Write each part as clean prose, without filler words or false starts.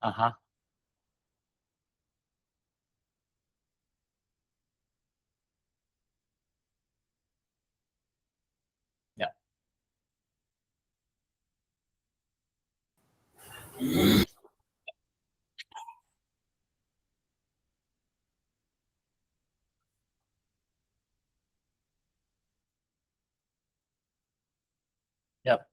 Uh-huh. Yeah. Yep.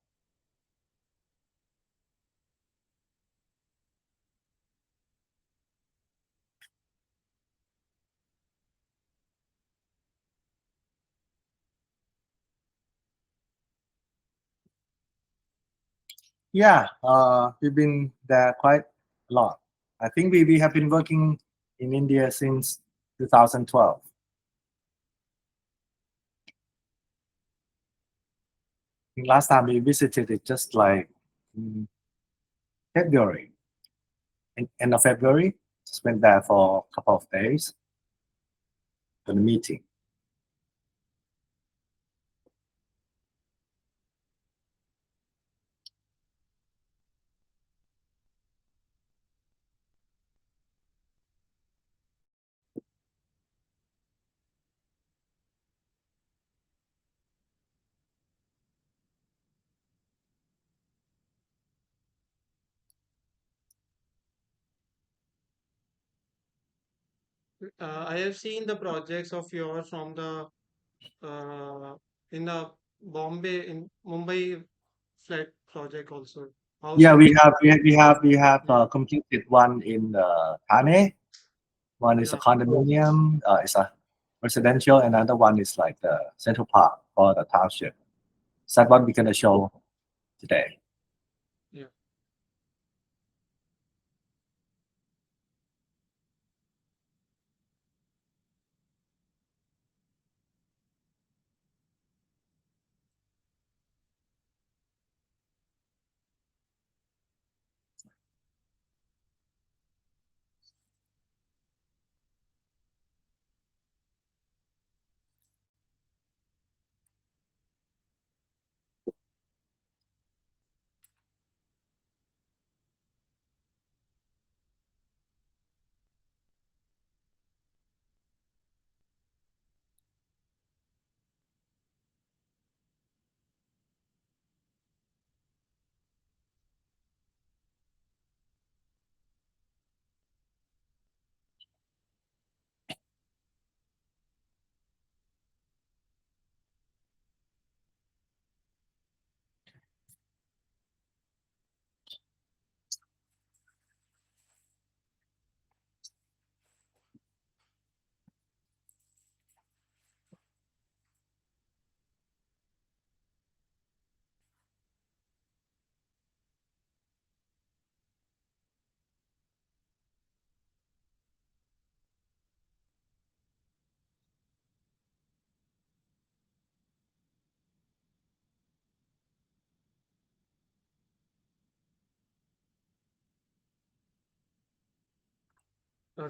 Yeah, we've been there quite a lot. I think we have been working in India since 2012. Think last time we visited it just like February, end of February. Just went there for a couple of days for the meeting. I have seen the projects of yours from the in the Bombay in Mumbai flat project also. Yeah, How's it? we have Yeah, completed one in Thane. One is a yeah. condominium. It's a residential. Another one is like the central park for the township. So that's what we're gonna show today. Yeah.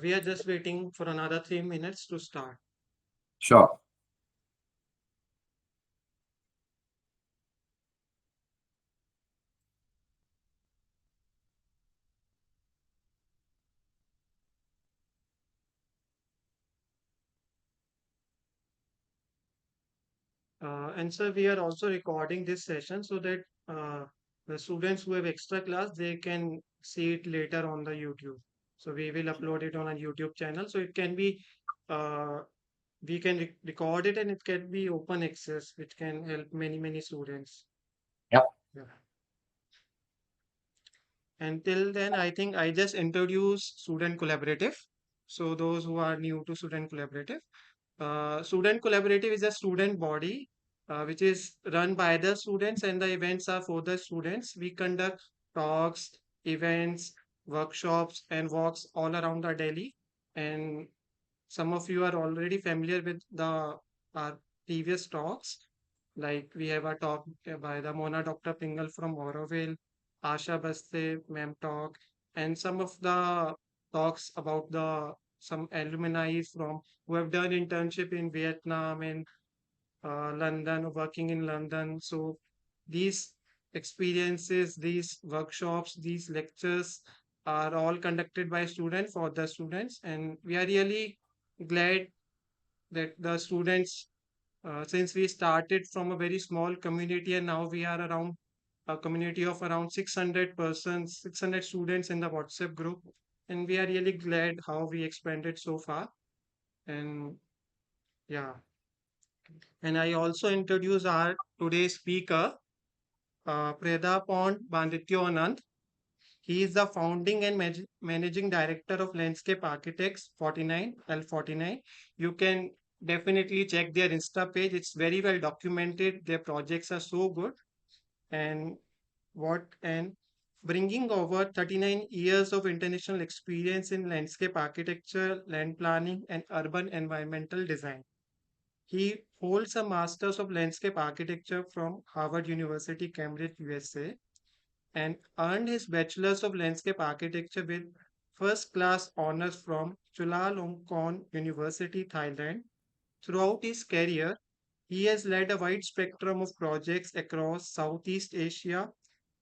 We are just waiting for another 3 minutes to start. Sure. And so we are also recording this session so that the students who have extra class they can see it later on the YouTube. So we will upload it on a YouTube channel. So it can be uh, we can record it and it can be open access, which can help many students. Yep. Yeah. Until then, I think I just introduce Student Collaborative. So those who are new to Student Collaborative, Student Collaborative is a student body which is run by the students and the events are for the students. We conduct talks, events, workshops, and walks all around the Delhi. And some of you are already familiar with the our previous talks. Like we have a talk by the Mona Dr. Pingal from Auroville, Asha Baste, Ma'am talk, and some of the talks about the some alumni from who have done internship in Vietnam and London, working in London. So these experiences, these workshops, these lectures are all conducted by students for the students, and we are really glad that the students, since we started from a very small community and now we are around a community of around 600 persons, 600 students in the WhatsApp group, and we are really glad how we expanded so far. And yeah, and I also introduce our today's speaker, Predapond Bandityanond. He is the founding and managing director of Landscape Architects 49, L49. You can definitely check their Insta page. It's very well documented. Their projects are so good. And and bringing over 39 years of international experience in landscape architecture, land planning, and urban environmental design. He holds a Master's of Landscape Architecture from Harvard University, Cambridge, USA, and earned his Bachelor's of Landscape Architecture with first class honors from Chulalongkorn University, Thailand. Throughout his career, he has led a wide spectrum of projects across Southeast Asia,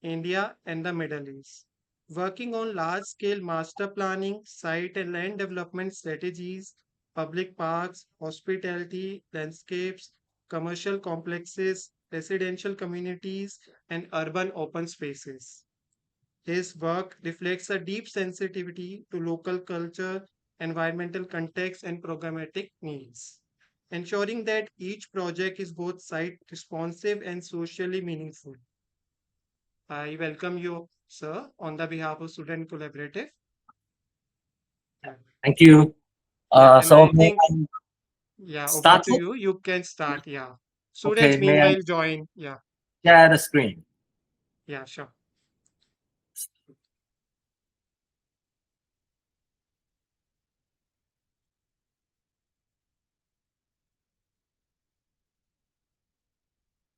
India, and the Middle East, working on large scale master planning, site and land development strategies, public parks, hospitality, landscapes, commercial complexes, residential communities, and urban open spaces. His work reflects a deep sensitivity to local culture, environmental context, and programmatic needs, ensuring that each project is both site responsive and socially meaningful. I welcome you, sir, on the behalf of Student Collaborative. Yeah, Thank you. yeah, and So I may think, I yeah, over start to it? you. You can start. Yeah. Okay, Students, may I meanwhile, join. Yeah, share the screen? yeah, sure.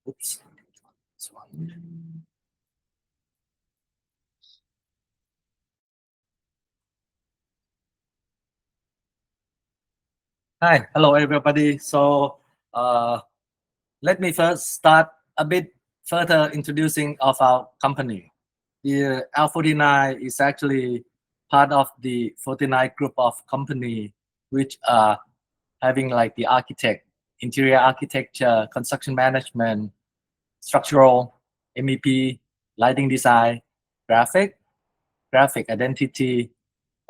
Oops. This one. Hi, hello everybody. So let me first start a bit further introducing of our company. The L49 is actually part of the 49 group of company which are having like the architect, interior architecture, construction management, structural, MEP, lighting design, graphic, graphic identity,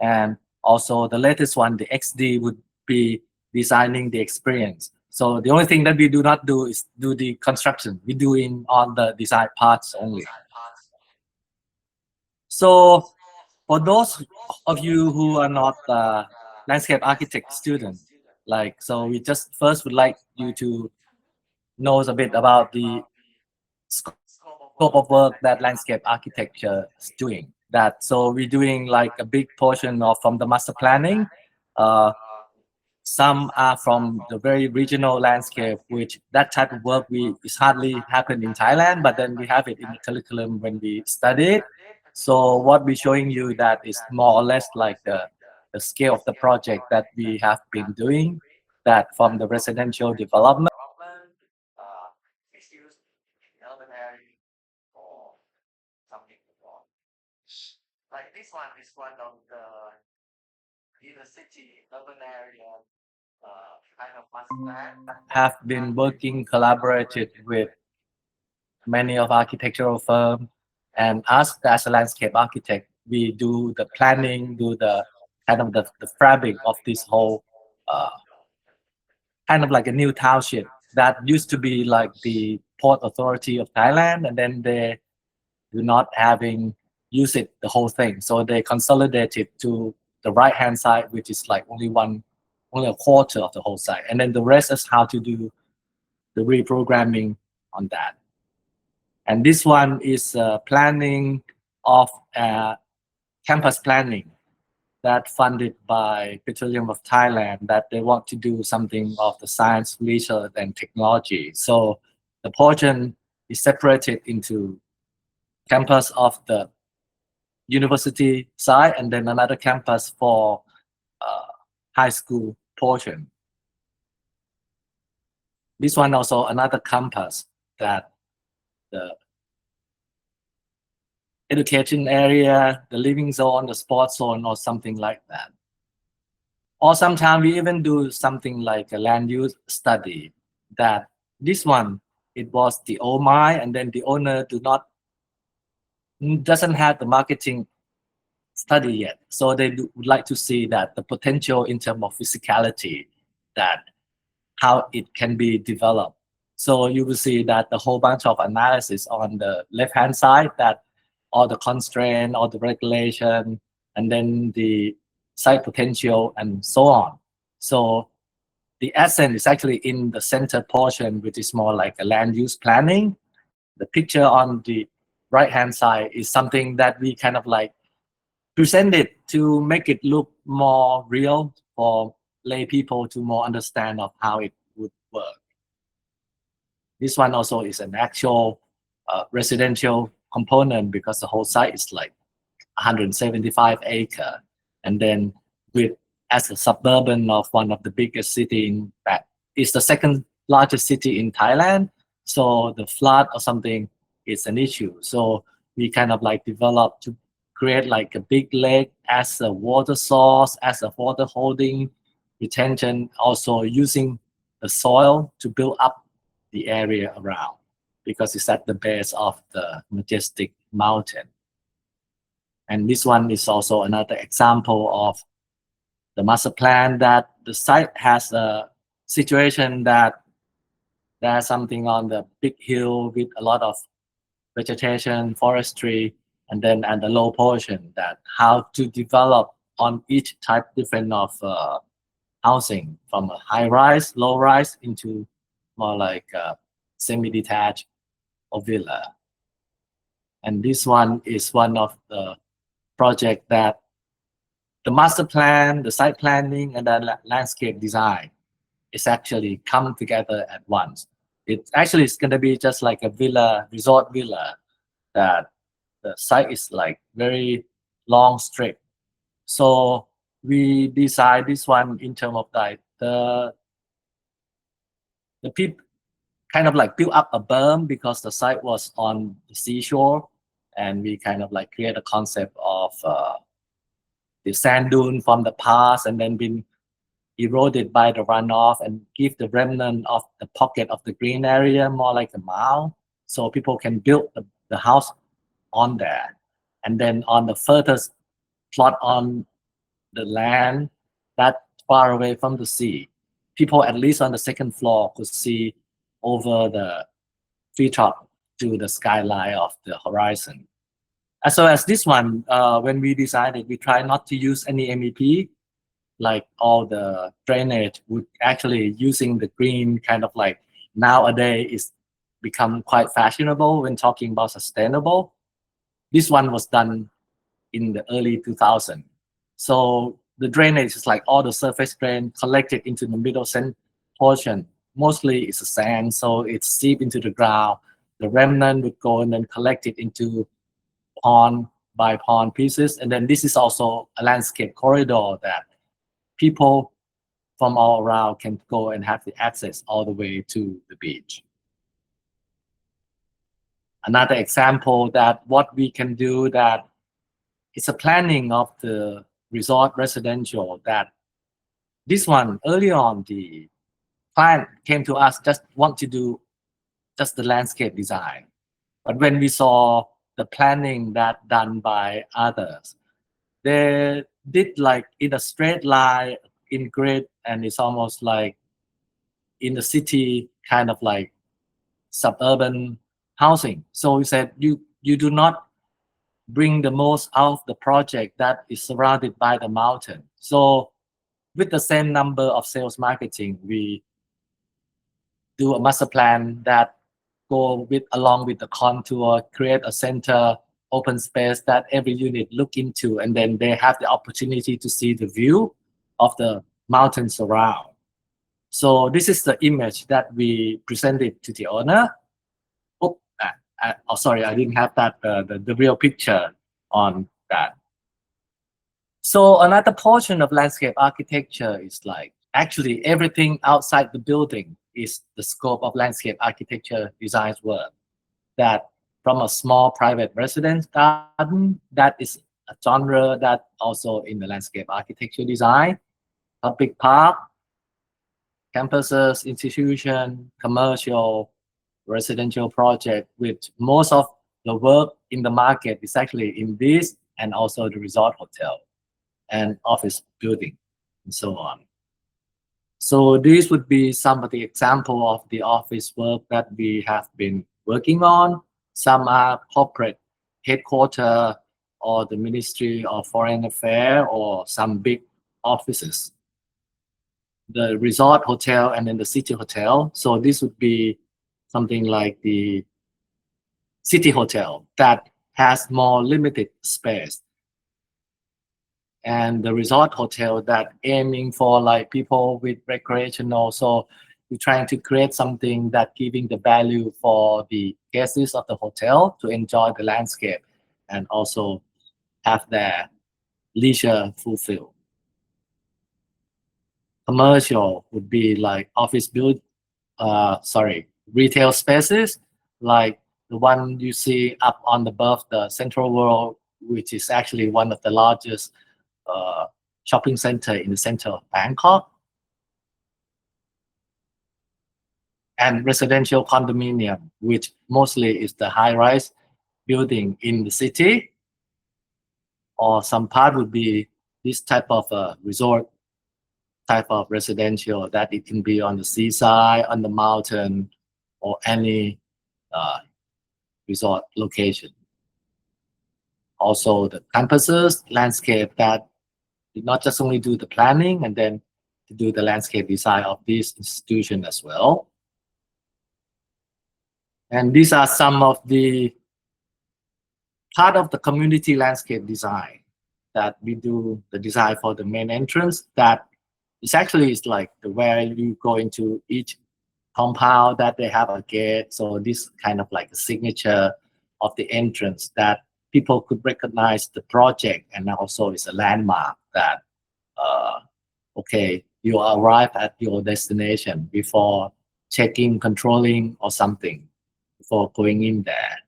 and also the latest one, the XD, would be designing the experience. So the only thing that we do not do is do the construction. We do in on the design parts only. So for those of you who are not landscape architect student, like, so we just first would like you to know a bit about the scope of work that landscape architecture is doing. That so we're doing like a big portion of from the master planning. Uh, some are from the very regional landscape, which that type of work we is hardly happen in Thailand, but then we have it in the curriculum when we study it. So what we're showing you that is more or less like the scale of the project that we have been doing, that from the residential development like this one is one of the inner city urban area kind of master plan. Have been working collaborated with many of architectural firms, and us as a landscape architect, we do the planning, do the kind of the fabric of this whole uh, kind of like a new township that used to be like the port authority of Thailand, and then they do not having use it the whole thing. So they consolidate it to the right hand side, which is like only a quarter of the whole site. And then the rest is how to do the reprogramming on that. And this one is planning of campus planning that funded by Petroleum of Thailand, that they want to do something of the science, research, and technology. So the portion is separated into campus of the university side, and then another campus for uh, high school portion. This one also another campus that the education area, the living zone, the sports zone, or something like that. Or sometimes we even do something like a land use study that this one, it was the old mine, and then the owner doesn't have the marketing study yet. So they would like to see that the potential in terms of physicality, that how it can be developed. So you will see that the whole bunch of analysis on the left-hand side, that all the constraint, all the regulation, and then the site potential and so on. So the essence is actually in the center portion, which is more like a land use planning. The picture on the right-hand side is something that we kind of like present it to make it look more real for lay people to more understand of how it would work. This one also is an actual residential component because the whole site is like 175 acre, and then with as a suburban of one of the biggest city in that is the second largest city in Thailand. So the flood or something is an issue. So we kind of like develop to create like a big lake as a water source, as a water holding retention, also using the soil to build up the area around because it's at the base of the majestic mountain. And this one is also another example of the master plan that the site has a situation that there's something on the big hill with a lot of vegetation, forestry, and then at the low portion that how to develop on each type different of housing from a high rise, low rise into more like semi-detached or villa. And this one is one of the project that the master plan, the site planning, and the landscape design is actually come together at once. It actually is going to be just like a villa, resort villa, that the site is like very long strip. So we design this one in terms of like the people kind of like build up a berm because the site was on the seashore, and we kind of like create a concept of the sand dune from the past and then been eroded by the runoff and give the remnant of the pocket of the green area more like a mound, so people can build the house on there. And then on the furthest plot on the land that far away from the sea, people at least on the second floor could see over the treetop to the skyline of the horizon. As well as this one, when we decided, we try not to use any MEP, like all the drainage would actually using the green kind of like nowadays is become quite fashionable when talking about sustainable. This one was done in the early 2000. So the drainage is like all the surface drain collected into the middle portion. Mostly it's a sand, so it seep into the ground. The remnant would go and then collect it into pond by pond pieces. And then this is also a landscape corridor that people from all around can go and have the access all the way to the beach. Another example that what we can do that it's a planning of the resort residential that this one early on the client came to us just want to do just the landscape design. But when we saw the planning that done by others, they did like in a straight line in grid, and it's almost like in the city kind of like suburban housing. So we said you do not bring the most out of the project that is surrounded by the mountain. So with the same number of sales marketing, we do a master plan that go with along with the contour, create a center open space that every unit look into, and then they have the opportunity to see the view of the mountains around. So this is the image that we presented to the owner. Oh, oh sorry, I didn't have that the real picture on that. So another portion of landscape architecture is like actually everything outside the building is the scope of landscape architecture designs work. That from a small private residence garden that is a genre that also in the landscape architecture design, public park, campuses, institution, commercial, residential project, which most of the work in the market is actually in this and also the resort hotel and office building and so on. So these would be some of the example of the office work that we have been working on. Some are corporate headquarter or the Ministry of Foreign Affairs or some big offices. The resort hotel and then the city hotel. So this would be something like the city hotel that has more limited space, and the resort hotel that aiming for like people with recreational. So we're trying to create something that giving the value for the guests of the hotel to enjoy the landscape and also have their leisure fulfilled. Commercial would be like office build, retail spaces like the one you see up on above the Central World, which is actually one of the largest uh, shopping center in the center of Bangkok, and residential condominium, which mostly is the high-rise building in the city, or some part would be this type of resort type of residential that it can be on the seaside, on the mountain, or any uh, resort location. Also, the campuses landscape that did not just only do the planning and then to do the landscape design of this institution as well. And these are some of the part of the community landscape design that we do the design for the main entrance. That is actually is like the where you go into each compound that they have a gate. So this kind of like a signature of the entrance that people could recognize the project, and also is a landmark that uh, okay, you arrive at your destination before checking, controlling, or something before going in there.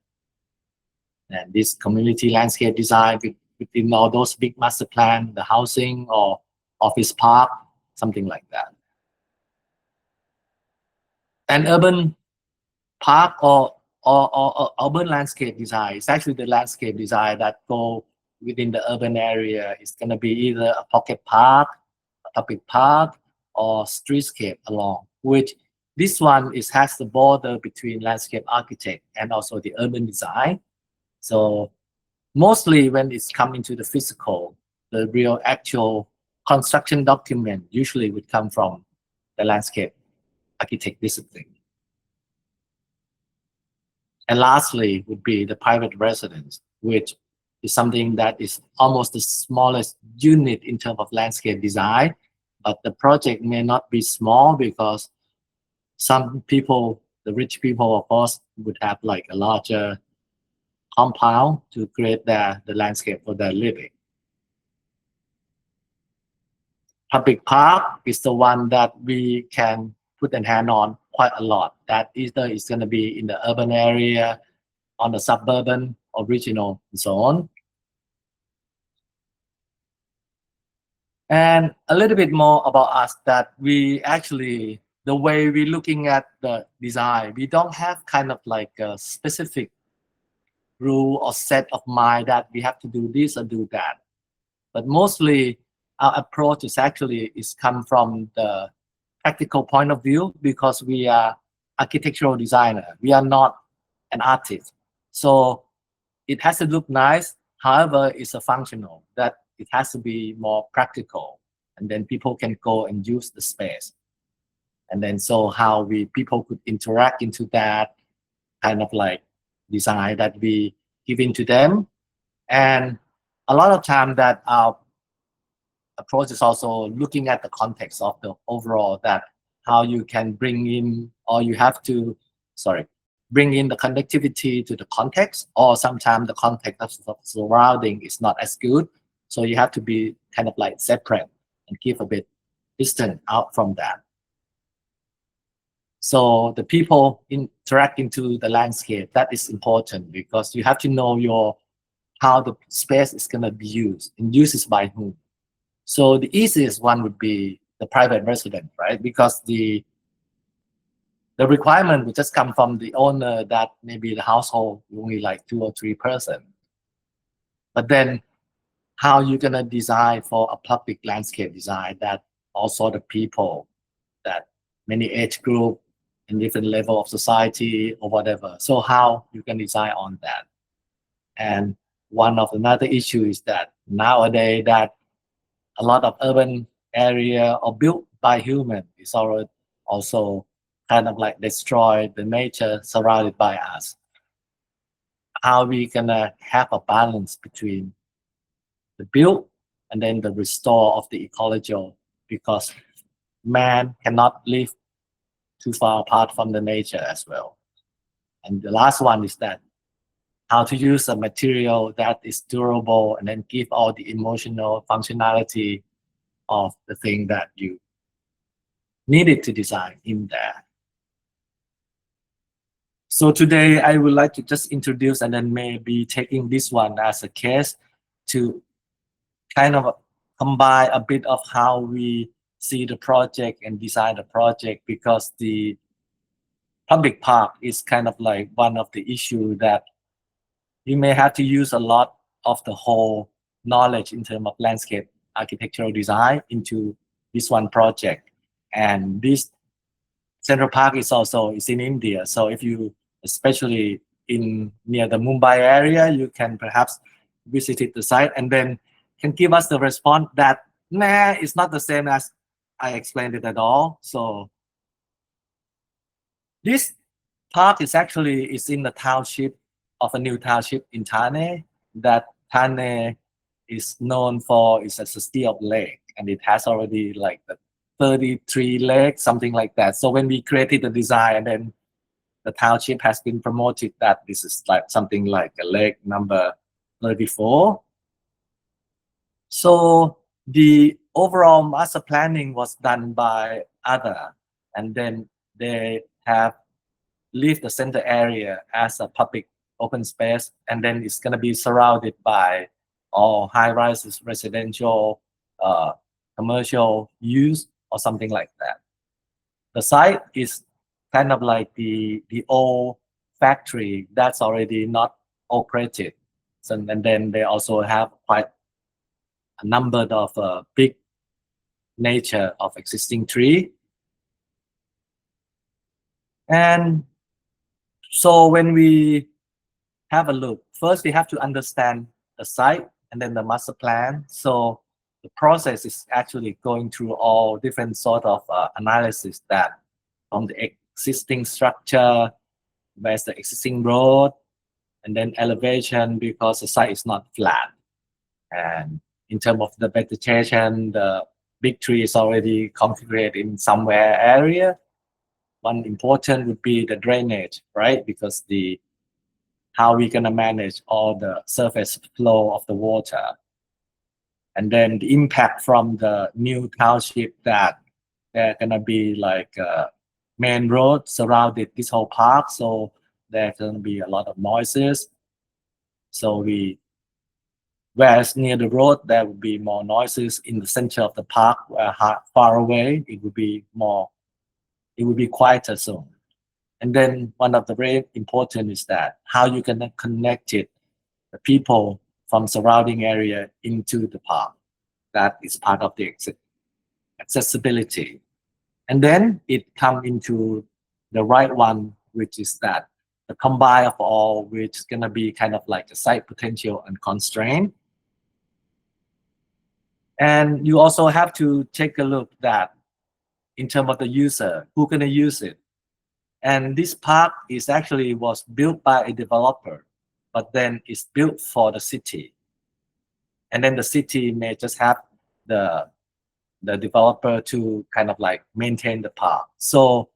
And this community landscape design within all those big master plan, the housing or office park, something like that. And urban park or urban landscape design is actually the landscape design that go within the urban area. It's going to be either a pocket park, a public park, or streetscape along, which this one is has the border between landscape architect and also the urban design. So mostly when it's coming to the physical, the real actual construction document usually would come from the landscape architect discipline. And lastly would be the private residence, which is something that is almost the smallest unit in terms of landscape design. But the project may not be small because some people, the rich people, of course, would have like a larger compound to create the landscape for their living. Public park is the one that we can put a hand on quite a lot. That either is going to be in the urban area, on the suburban or regional zone. And a little bit more about us that we actually, the way we're looking at the design, we don't have kind of like a specific rule or set of mind that we have to do this or do that. But mostly our approach is actually is come from the practical point of view because we are architectural designer. We are not an artist. So it has to look nice. However, it's a functional that it has to be more practical. And then people can go and use the space. And then so how we people could interact into that kind of like design that we give into them. And a lot of time that our approach is also looking at the context of the overall that how you can bring in or you have to bring in the connectivity to the context, or sometimes the context of surrounding is not as good, so you have to be kind of like separate and keep a bit distant out from that. So the people interacting to the landscape, that is important because you have to know how the space is going to be used and uses by whom. So the easiest one would be the private resident, right? Because the requirement would just come from the owner that maybe the household only like 2 or 3 person. But then how you gonna design for a public landscape design that also the people that many age group and different level of society or whatever. So how you can design on that. And one of another issue is that nowadays that a lot of urban area or built by human is already also kind of like destroy the nature surrounded by us. How we gonna have a balance between the build and then the restore of the ecological, because man cannot live too far apart from the nature as well. And the last one is that how to use a material that is durable and then give all the emotional functionality of the thing that you needed to design in there. So today I would like to just introduce and then maybe taking this one as a case to kind of combine a bit of how we see the project and design the project, because the public park is kind of like one of the issue that you may have to use a lot of the whole knowledge in terms of landscape architectural design into this one project. And this Central Park is in India. So if you, especially in near the Mumbai area, you can perhaps visit the site and then can give us the response that, nah, it's not the same as I explained it at all. So this park is in the township of a new township in Thane. That Thane is known for is a city of lake, and it has already like the 33 lakes, something like that. So when we created the design, and then the township has been promoted that this is like something like a lake number 34. So the overall master planning was done by other, and then they have leave the center area as a public open space, and then it's going to be surrounded by all high-rises, residential, commercial use, or something like that. The site is kind of like the old factory that's already not operated. So, and then they also have quite a number of big nature of existing tree. And so when we have a look, first we have to understand the site and then the master plan. So the process is actually going through all different sort of analysis, that from the existing structure, where's the existing road, and then elevation, because the site is not flat. And in terms of the vegetation, the big tree is already configured in somewhere area. One important would be the drainage, right? Because how we gonna manage all the surface flow of the water. And then the impact from the new township, that they're gonna be like a main road surrounded this whole park. So there's gonna be a lot of noises. So whereas near the road, there will be more noises. In the center of the park, far away, it will be quieter zone. And then one of the very important is that how you can connect it, the people from surrounding area into the park. That is part of the accessibility. And then it come into the right one, which is that the combine of all, which is gonna be kind of like the site potential and constraint. And you also have to take a look that in terms of the user, who gonna use it. And this park was built by a developer, but then it's built for the city. And then the city may just have the developer to kind of like maintain the park. So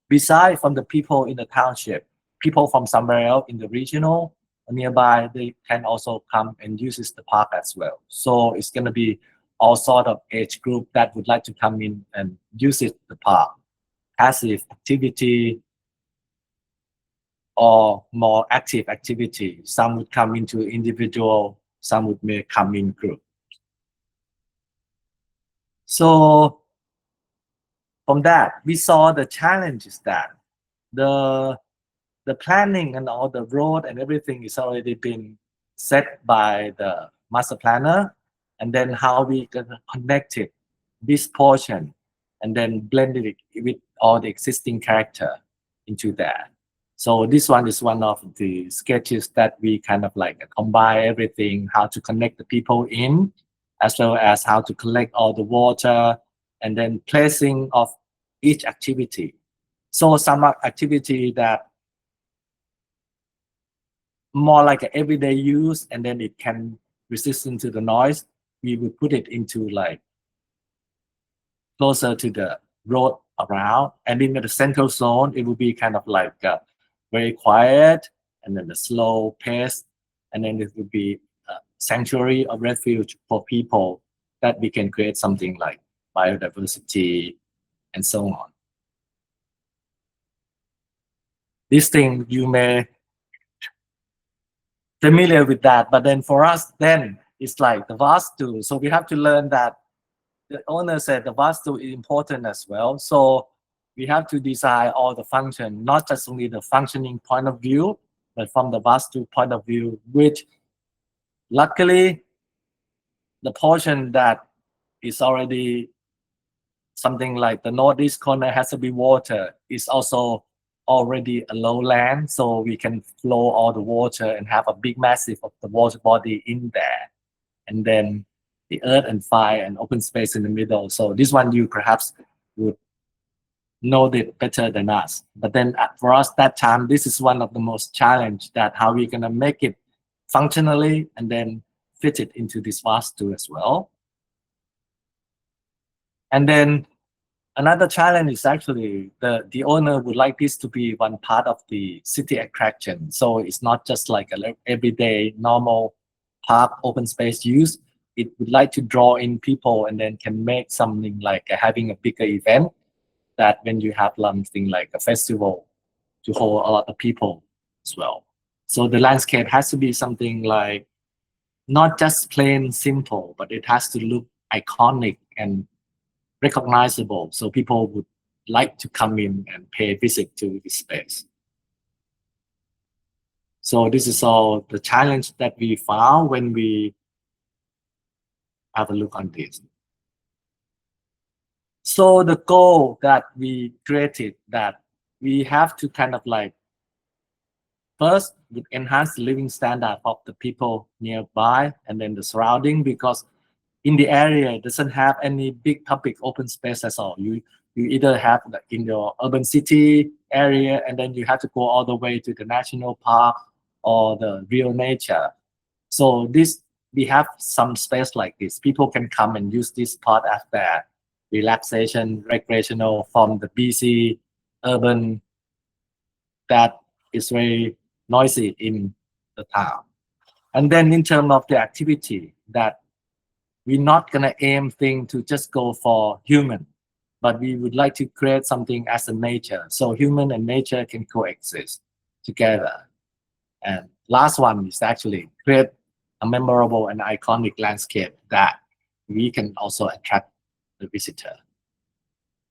beside from the people in the township, people from somewhere else in the regional nearby, they can also come and use the park as well. So it's going to be all sort of age group that would like to come in and use the park, passive activity or more active activity. Some would come into individual, some would may come in group. So from that, we saw the challenges that the planning and all the road and everything is already been set by the master planner, and then how we can connect it, this portion, and then blend it with all the existing character into that. So this one is one of the sketches that we kind of like combine everything, how to connect the people in, as well as how to collect all the water, and then placing of each activity. So some activity that more like an everyday use, and then it can resistant to the noise, we would put it into like closer to the road around, and in the central zone it would be kind of like very quiet, and then the slow pace, and then it would be a sanctuary or refuge for people, that we can create something like biodiversity and so on. This thing you may familiar with that, but then for us, then it's like the vastu. So we have to learn that the owner said the vastu is important as well. So we have to design all the function, not just only the functioning point of view, but from the vastu point of view, which luckily the portion that is already something like the northeast corner has to be water is also already a lowland, so we can flow all the water and have a big massive of the water body in there, and then the earth and fire and open space in the middle. So this one you perhaps would know it better than us, but then for us that time, this is one of the most challenge, that how we're gonna make it functionally and then fit it into this vastu as well. And then another challenge is actually the owner would like this to be one part of the city attraction. So it's not just like a everyday normal park open space use. It would like to draw in people, and then can make something like having a bigger event, that when you have something like a festival to hold a lot of people as well. So the landscape has to be something like not just plain simple, but it has to look iconic and recognizable, so people would like to come in and pay visit to this space. So this is all the challenge that we found when we have a look on this. So the goal that we created, that we have to kind of like first enhance the living standard of the people nearby and then the surrounding, because in the area it doesn't have any big public open space at all. You either have in your urban city area, and then you have to go all the way to the national park or the real nature. So this, we have some space like this. People can come and use this part as their relaxation, recreational from the busy urban that is very noisy in the town. And then in terms of the activity, that we're not gonna aim thing to just go for human, but we would like to create something as a nature, so human and nature can coexist together. And last one is actually create a memorable and iconic landscape that we can also attract the visitor.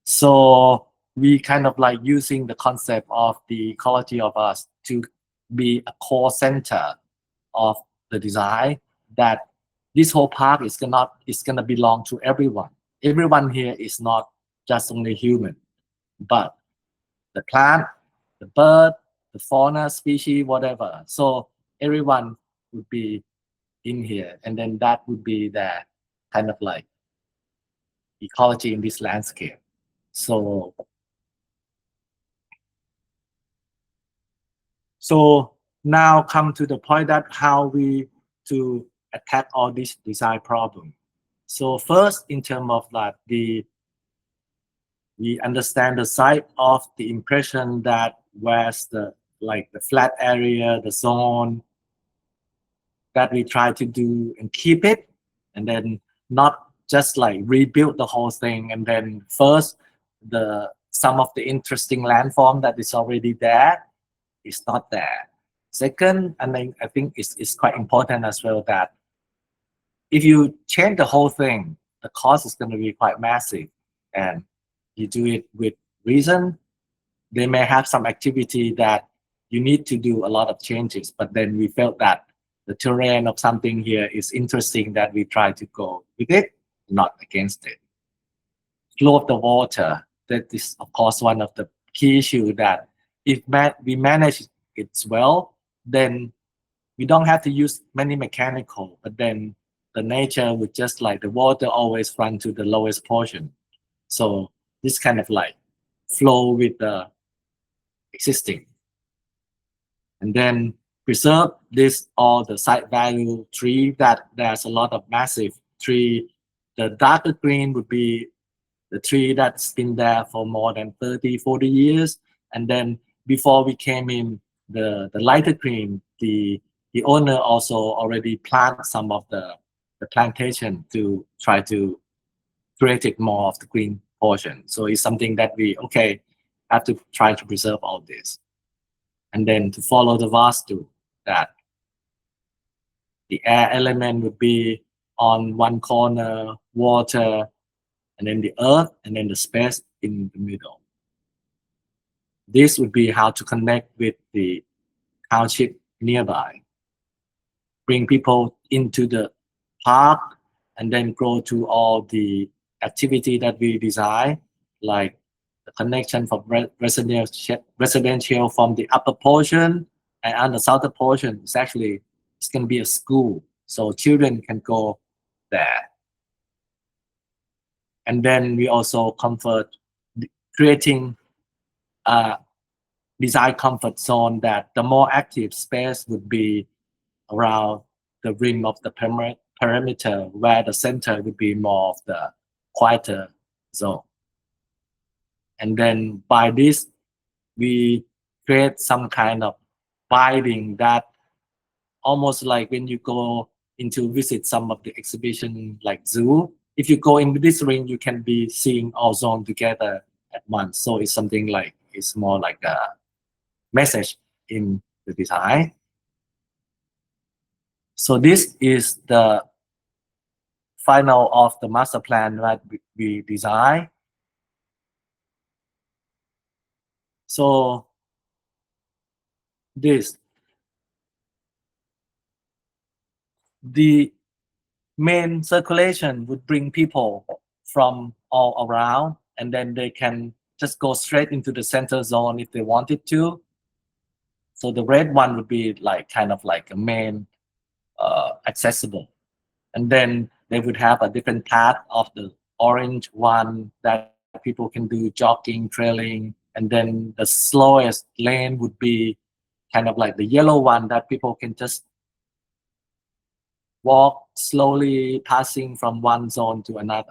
So we kind of like using the concept of the ecology of us to be a core center of the design, that this whole park is gonna belong to everyone. Everyone here is not just only human, but the plant, the bird, the fauna, species, whatever. So everyone would be in here, and then that would be the kind of like ecology in this landscape. So now come to the point that how we to attack all this design problem. So first, in terms of like we understand the site of the impression, that where's the like the flat area, the zone that we try to do and keep it, and then not just like rebuild the whole thing. And then first the some of the interesting landform that is already there is not there. Second, and I think it's quite important as well that if you change the whole thing, the cost is going to be quite massive, and you do it with reason. They may have some activity that you need to do a lot of changes, but then we felt that the terrain of something here is interesting that we try to go with it, not against it. Flow of the water, that is of course one of the key issue that if we manage it well, then we don't have to use many mechanical, but then the nature would just like the water always run to the lowest portion. So this kind of like flow with the existing. And then preserve this all the site value tree that there's a lot of massive tree. The darker green would be the tree that's been there for more than 30, 40 years. And then before we came in, the lighter green, the owner also already planted some of the plantation to try to create it more of the green portion. So it's something that we, okay, have to try to preserve all this. And then to follow the vastu, that the air element would be on one corner, water, and then the earth, and then the space in the middle. This would be how to connect with the township nearby, bring people into the park, and then go to all the activity that we design, like the connection from residential from the upper portion, and on the southern portion, it's going to be a school, so children can go there. And then we also creating a design comfort zone that the more active space would be around the rim of the perimeter, where the center would be more of the quieter zone. And then by this, we create some kind of binding that almost like when you go into visit some of the exhibition like zoo, if you go in this ring, you can be seeing all zone together at once. So it's something like, it's more like a message in the design. So this is the final of the master plan that we design. So the main circulation would bring people from all around, and then they can just go straight into the center zone if they wanted to. So the red one would be like kind of like a main accessible, and then they would have a different path of the orange one that people can do jogging, trailing, and then the slowest lane would be kind of like the yellow one that people can just walk slowly, passing from one zone to another.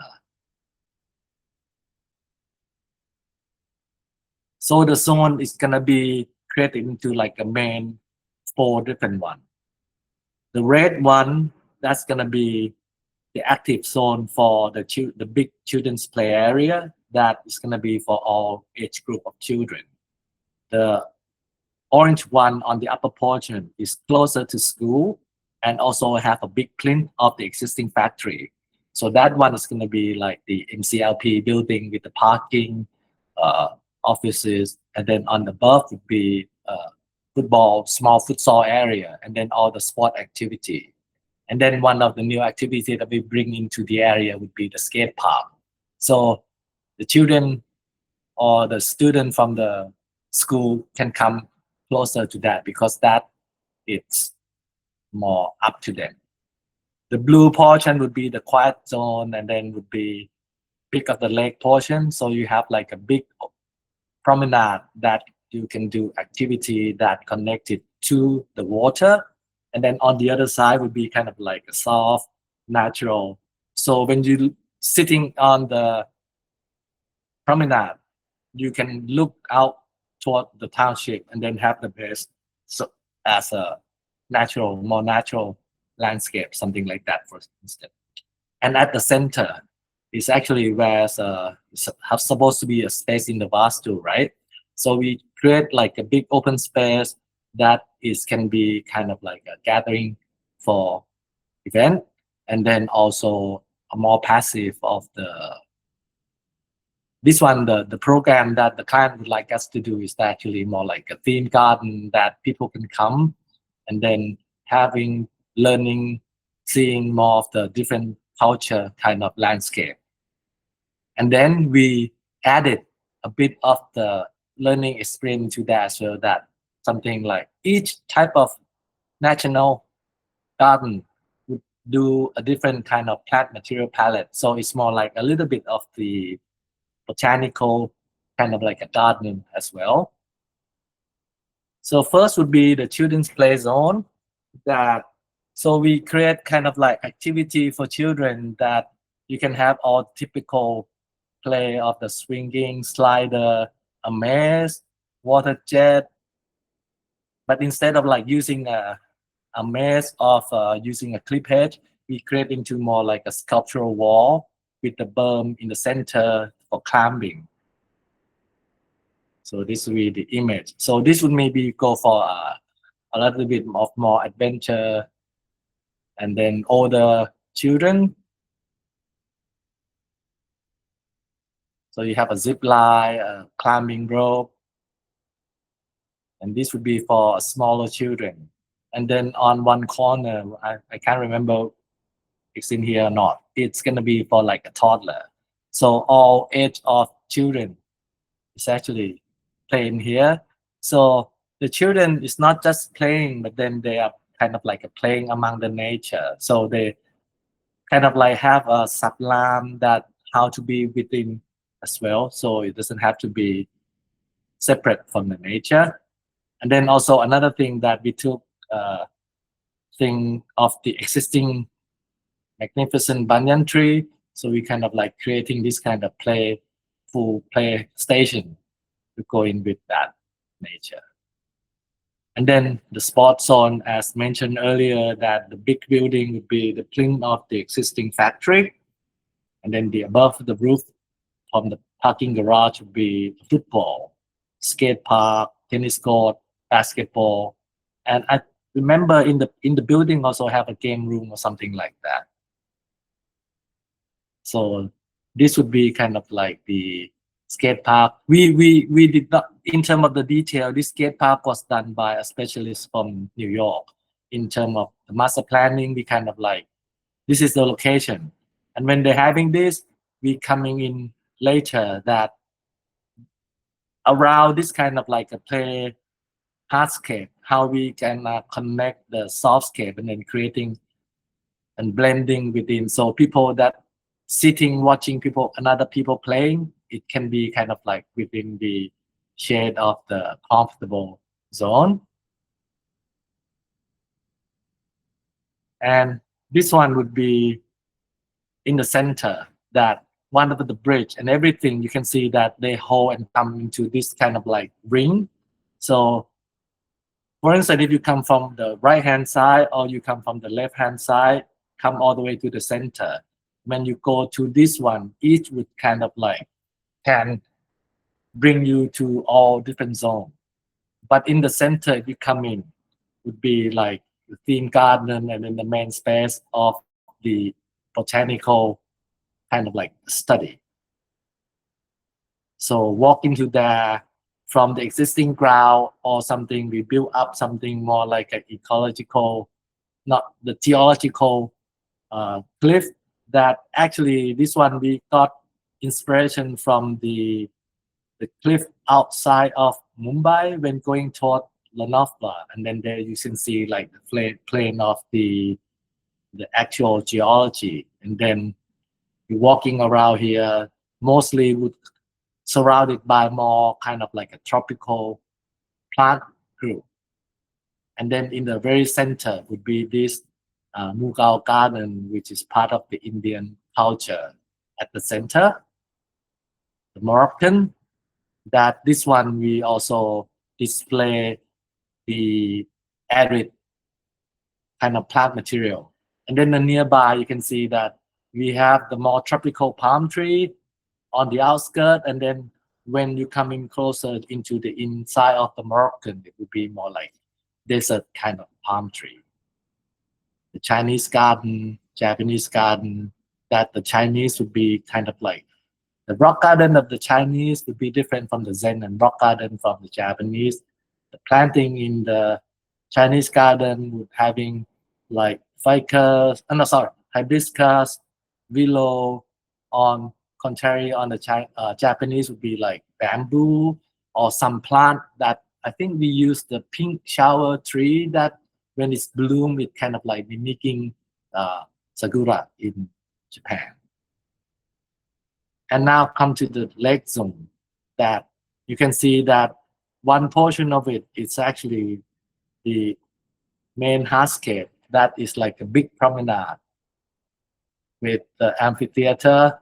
So the zone is gonna be created into like a main 4 different one. The red one, that's gonna be the active zone for the big children's play area. That is gonna be for all age group of children. The orange one on the upper portion is closer to school and also have a big plinth of the existing factory. So that one is going to be like the MCLP building with the parking, offices, and then on the above would be small futsal area, and then all the sport activity. And then one of the new activity that we bring into the area would be the skate park. So the children or the student from the school can come closer to that because that it's more up to them. The blue portion would be the quiet zone, and then would be big of the lake portion. So you have like a big promenade that you can do activity that connected to the water. And then on the other side would be kind of like a soft, natural. So when you sitting on the promenade, you can look out toward the township and then have the best so as a more natural landscape, something like that, for instance. And at the center, is actually where have supposed to be a space in the vase too, right? So we create like a big open space that is can be kind of like a gathering for event, and then also a more passive of the this one the program that the client would like us to do is actually more like a theme garden that people can come and then having learning, seeing more of the different culture kind of landscape. And then we added a bit of the learning experience to that, so that something like each type of national garden would do a different kind of plant material palette. So it's more like a little bit of the botanical kind of like a garden as well. So first would be the children's play zone that so we create kind of like activity for children that you can have all typical play of the swinging slider, a maze, water jet, but instead of like using a maze of using a clip hedge, we create into more like a sculptural wall with the berm in the center for climbing. So this will be the image. So this would maybe go for a little bit of more adventure, and then older children. So you have a zip line, a climbing rope, and this would be for smaller children. And then on one corner, I can't remember it's in here or not. It's gonna be for like a toddler. So all age of children is actually playing here. So the children is not just playing, but then they are kind of like playing among the nature. So they kind of like have a sublime that how to be within as well. So it doesn't have to be separate from the nature. And then also another thing that we took thing of the existing magnificent banyan tree. So we kind of like creating this kind of full play station to go in with that nature. And then the sport zone, as mentioned earlier, that the big building would be the plinth of the existing factory. And then the above the roof from the parking garage would be football, skate park, tennis court, basketball. And I remember in the building also have a game room or something like that. So this would be kind of like the skate park. We did not in terms of the detail. This skate park was done by a specialist from New York. In terms of the master planning, we kind of like this is the location, and when they're having this, we coming in later that around this kind of like a play hardscape, how we can connect the softscape and then creating and blending within. So people that sitting watching people another people playing, it can be kind of like within the shade of the comfortable zone. And this one would be in the center that one of the bridge and everything you can see that they hold and come into this kind of like ring. So for instance, if you come from the right hand side or you come from the left hand side, come all the way to the center. When you go to this one, each would kind of like can bring you to all different zones. But in the center, if you come in, would be like the theme garden and then the main space of the botanical kind of like study. So walk into there from the existing ground or something, we build up something more like an ecological, not the theological cliff that actually this one we got inspiration from the cliff outside of Mumbai when going toward Lanavla, and then there you can see like the plane of the actual geology, and then you're walking around here mostly would surrounded by more kind of like a tropical plant group. And then in the very center would be this Mughal garden, which is part of the Indian culture at the center. The Moroccan, that this one we also display the arid kind of plant material. And then the nearby you can see that we have the more tropical palm tree on the outskirts, and then when you come in closer into the inside of the Moroccan, it would be more like desert kind of palm tree. The Chinese garden, Japanese garden, that the Chinese would be kind of like the rock garden of the Chinese would be different from the Zen and rock garden from the Japanese. The planting in the Chinese garden would having like ficus, no, sorry, hibiscus, willow. On contrary, on the Japanese would be like bamboo or some plant that I think we use the pink shower tree that when it's bloom, it kind of like mimicking sakura in Japan. And now come to the lake zone that you can see that one portion of it is actually the main hardscape that is like a big promenade with the amphitheater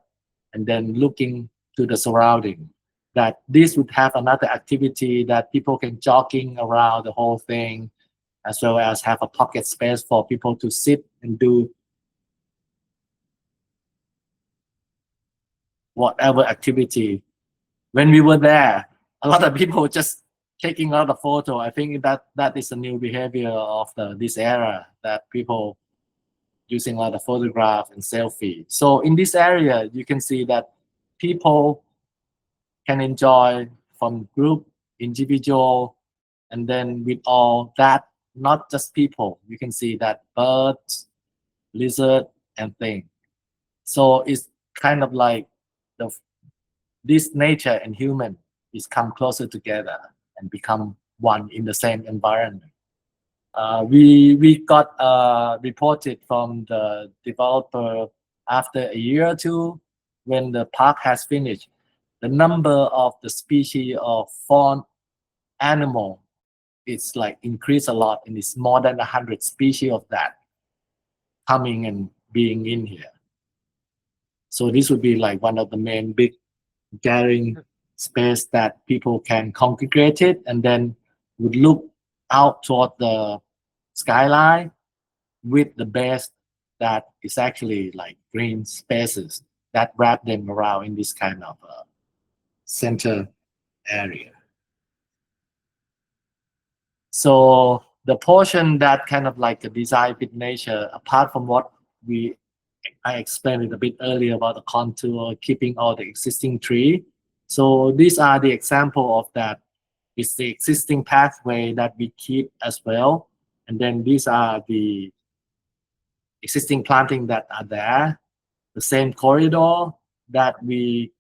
and then looking to the surrounding. That this would have another activity that people can jogging around the whole thing, as well as have a pocket space for people to sit and do whatever activity. When we were there, a lot of people just taking out a photo. I think that is a new behavior of this era, that people using a lot of photograph and selfie. So in this area, you can see that people can enjoy from group, individual, and then with all that, not just people. You can see that birds, lizard, and thing. So it's kind of like the this nature and human is come closer together and become one in the same environment. We got reported from the developer after a year or two, when the park has finished, the number of the species of fawn animal is like increased a lot, and it's more than 100 species of that coming and being in here. So this would be like one of the main big gathering space that people can congregate it, and then would look out toward the skyline with the base that is actually like green spaces that wrap them around in this kind of center area. So the portion that kind of like a design with nature, apart from what I explained it a bit earlier about the contour, keeping all the existing tree. So these are the example of that. It's the existing pathway that we keep as well. And then these are the existing planting that are there. The same corridor that we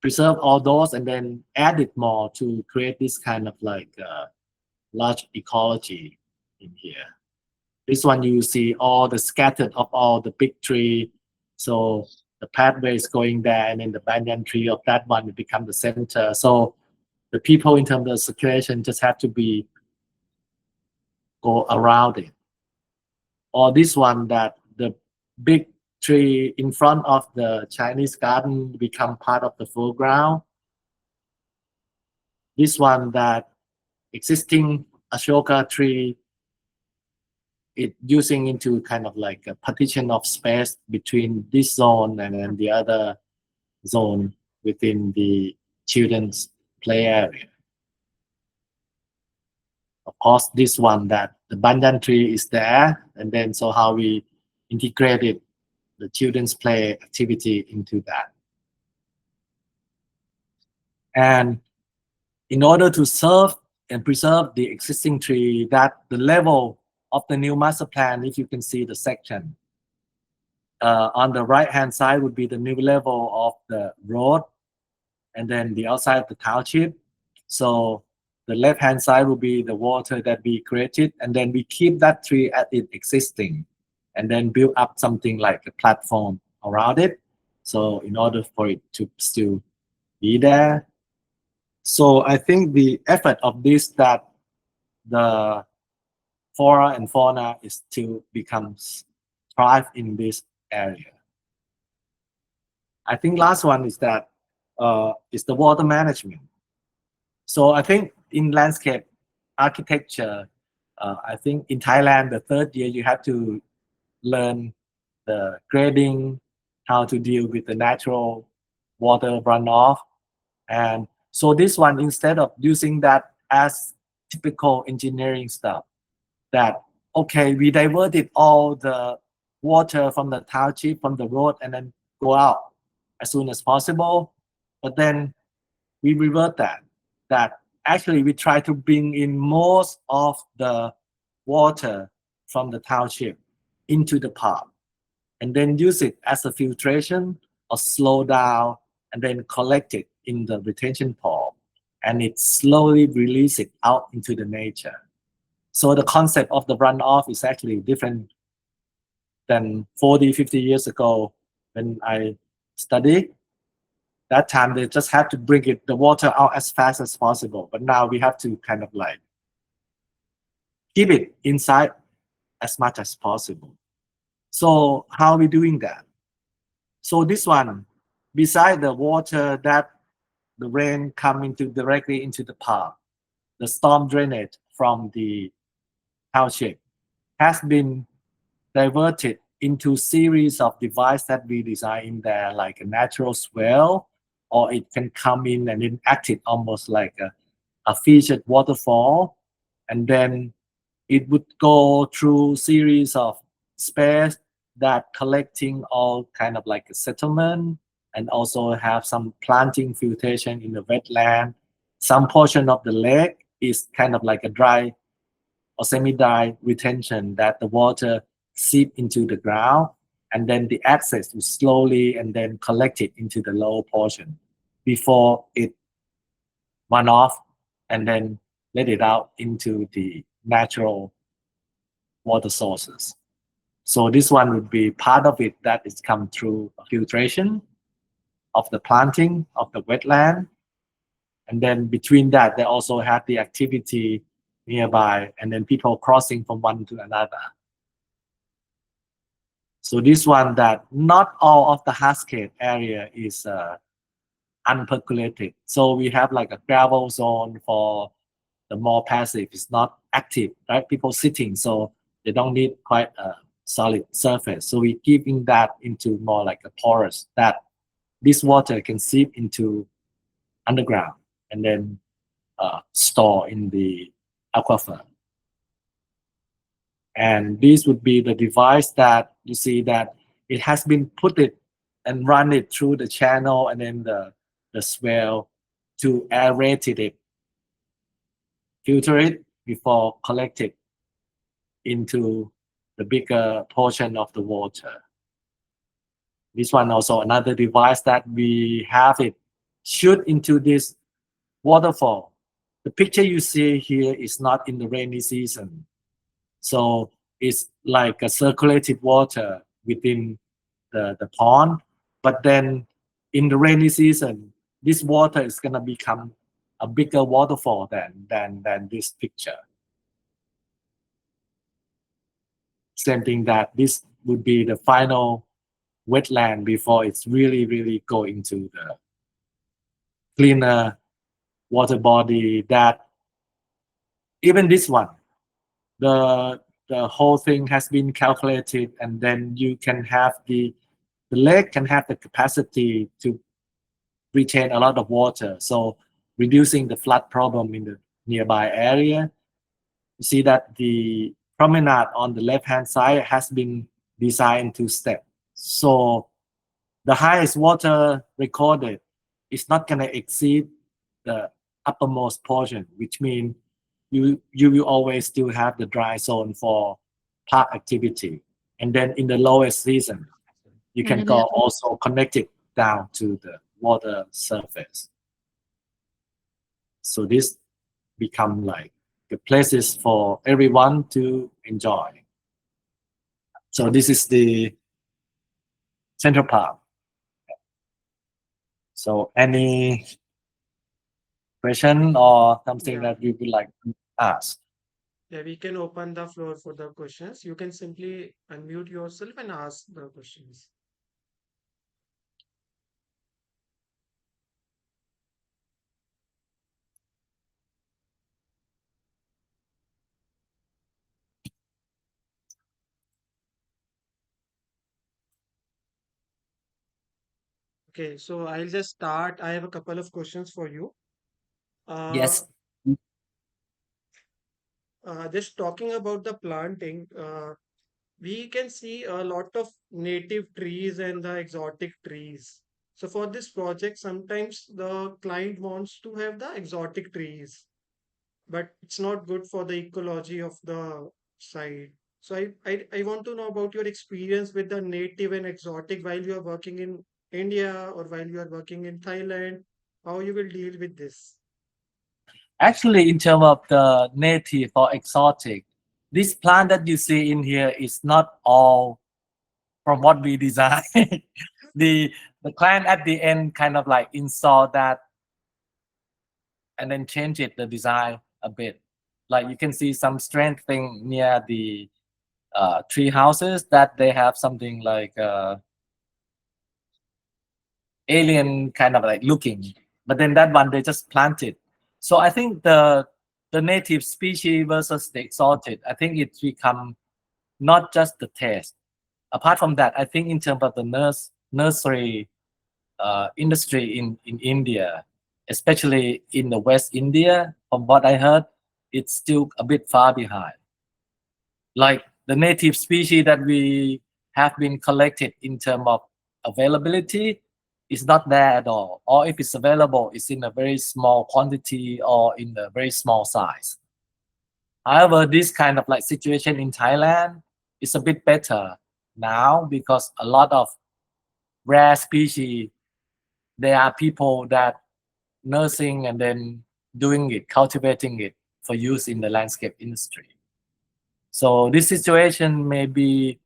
preserve all those and then added more to create this kind of like large ecology in here. This one you see all the scattered of all the big tree. So the pathway is going there, and then the banyan tree of that one will become the center. So the people in terms of circulation just have to go around it. Or this one that the big tree in front of the Chinese garden become part of the foreground. This one that existing Ashoka tree, it using into kind of like a partition of space between this zone and then the other zone within the children's play area. Of course, this one that the banyan tree is there, and then so how we integrated the children's play activity into that. And in order to serve and preserve the existing tree, that the level of the new master plan, if you can see the section, on the right hand side would be the new level of the road, and then the outside of the township. So the left hand side will be the water that we created, and then we keep that tree at it existing, and then build up something like a platform around it. So in order for it to still be there. So I think the effort of this, that the flora and fauna is to become thrive in this area. I think last one is that is the water management. So I think in landscape architecture, I think in Thailand, the third year you have to learn the grading, how to deal with the natural water runoff. And so this one, instead of using that as typical engineering stuff, that, okay, we diverted all the water from the township, from the road, and then go out as soon as possible. But then we revert that actually we try to bring in most of the water from the township into the park and then use it as a filtration or slow down and then collect it in the retention pond and it slowly release it out into the nature. So the concept of the runoff is actually different than 40, 50 years ago when I studied. That time they just have to bring the water out as fast as possible. But now we have to kind of like keep it inside as much as possible. So how are we doing that? So this one, beside the water that the rain come into directly into the park, the storm drainage from the township has been diverted into series of devices that we design in there, like a natural swell, or it can come in and then act it almost like a featured waterfall, and then it would go through series of space that collecting all kind of like a settlement and also have some planting filtration in the wetland. Some portion of the lake is kind of like a dry or semi-dry retention that the water seep into the ground and then the access is slowly and then collect it into the low portion before it run off and then let it out into the natural water sources. So this one would be part of it that is come through filtration of the planting of the wetland. And then between that, they also have the activity nearby and then people crossing from one to another. So this one that not all of the Cascade area is unpercolated. So we have like a gravel zone for the more passive. It's not active, right? People sitting, so they don't need quite a solid surface. So we giving that into more like a porous that this water can seep into underground and then store in the aquifer. And this would be the device that you see that it has been put it and run it through the channel and then the swell to aerate it, filter it before collect it into the bigger portion of the water. This one also another device that we have it shoot into this waterfall. The picture you see here is not in the rainy season. So it's like a circulated water within the pond. But then in the rainy season, this water is gonna become a bigger waterfall than this picture. Same thing that this would be the final wetland before it's really go into the cleaner water body that even this one, the the whole thing has been calculated and then you can have the lake can have the capacity to retain a lot of water. So reducing the flood problem in the nearby area. You see that the promenade on the left-hand side has been designed to step. So the highest water recorded is not going to exceed the uppermost portion, which means you will always still have the dry zone for park activity. And then in the lowest season, you can go also connect it down to the water surface. So this become like the places for everyone to enjoy. So this is the Central Park. So any question or something Yeah, that you would like to ask? yeah, we can open the floor for the questions. You can simply unmute yourself and ask the questions. Okay, so I'll just start. I have a couple of questions for you. Uh, Yes. just talking about the planting, we can see a lot of native trees and the exotic trees. So for this project, sometimes the client wants to have the exotic trees, but it's not good for the ecology of the site. So I want to know about your experience with the native and exotic while you are working in India or while you are working in Thailand, how you will deal with this. Actually, in terms of the native or exotic, this plant that you see in here is not all from what we design. the the client at the end kind of like install that and then change it the design a bit. Like you can see some strange thing near the tree houses that they have something like alien kind of like looking, but then that one they just planted. So I think the native species versus the exotic, I think it's become not just the taste. Apart from that, I think in terms of the nursery industry in India, especially in the West India, from what I heard, it's still a bit far behind. Like the native species that we have been collected in terms of availability is not there at all. Or if it's available, it's in a very small quantity or in a very small size. However, this kind of like situation in Thailand is a bit better now because a lot of rare species, there are people that nursing and then doing it, cultivating it for use in the landscape industry. So this situation may be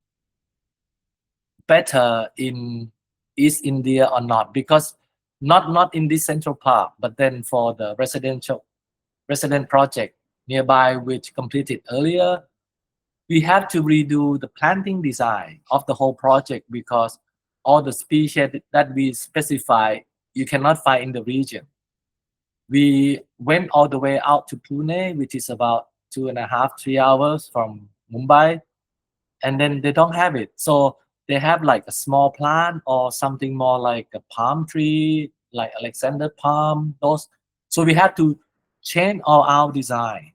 better in East India or not, because not in this central park, but then for the resident project nearby which completed earlier, we have to redo the planting design of the whole project because all the species that we specify you cannot find in the region. We went all the way out to Pune, which is about 2.5, 3 hours from Mumbai, and then they don't have it. So they have like a small plant or something more like a palm tree, like Alexander palm, those. So we have to change all our design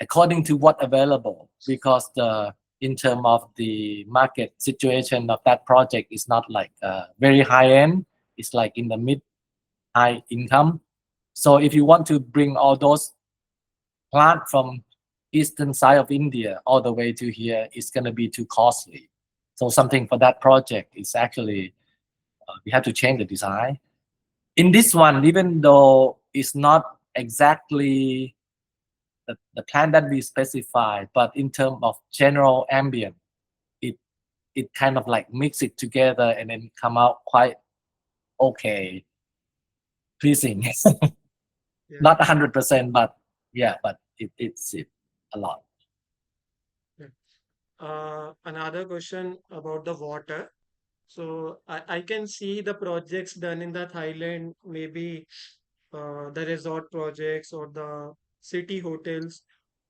according to what available because the in terms of the market situation of that project is not like very high end. It's like in the mid high income. So if you want to bring all those plant from eastern side of India all the way to here, it's going to be too costly. So something for that project is actually we have to change the design. In this one, even though it's not exactly the plan that we specify, but in terms of general ambient, it it kind of like mix it together and then come out quite okay, pleasing. Yeah, Not 100%, but yeah, but it's it a lot. yeah. Another question about the water. So I can see the projects done in the Thailand, maybe the resort projects or the city hotels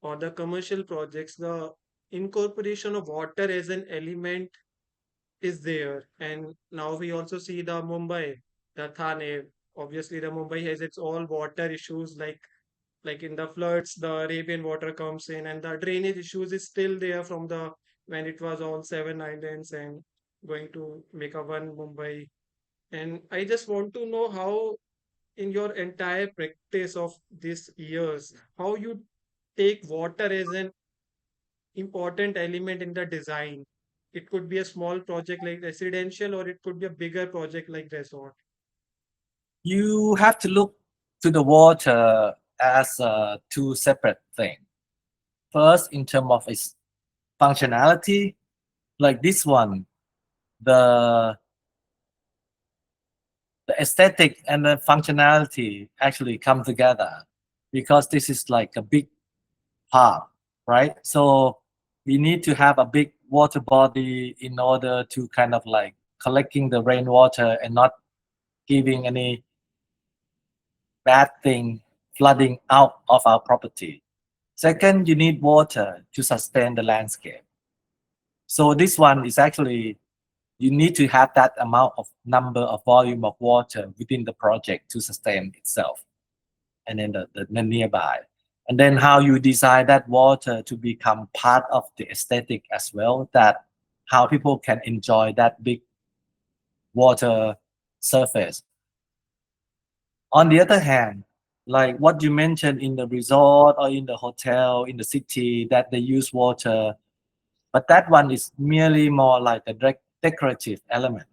or the commercial projects. The incorporation of water as an element is there. And now we also see the Mumbai, the Thane. Obviously, the Mumbai has its all water issues like in the floods, the Arabian water comes in, and the drainage issues is still there from the when it was all seven islands and going to make a one Mumbai. And I just want to know how, in your entire practice of these years, how you take water as an important element in the design. It could be a small project like residential, or it could be a bigger project like resort. You have to look to the water as two separate things. First, in terms of its functionality, like this one, the the aesthetic and the functionality actually come together because this is like a big park, right? So we need to have a big water body in order to kind of like collecting the rainwater and not giving any bad thing flooding out of our property. Second, you need water to sustain the landscape. So this one is actually you need to have that amount of number of volume of water within the project to sustain itself, and then the nearby. And then how you design that water to become part of the aesthetic as well, that how people can enjoy that big water surface. On the other hand, like what you mentioned in the resort or in the hotel, in the city, that they use water, but that one is merely more like a decorative element.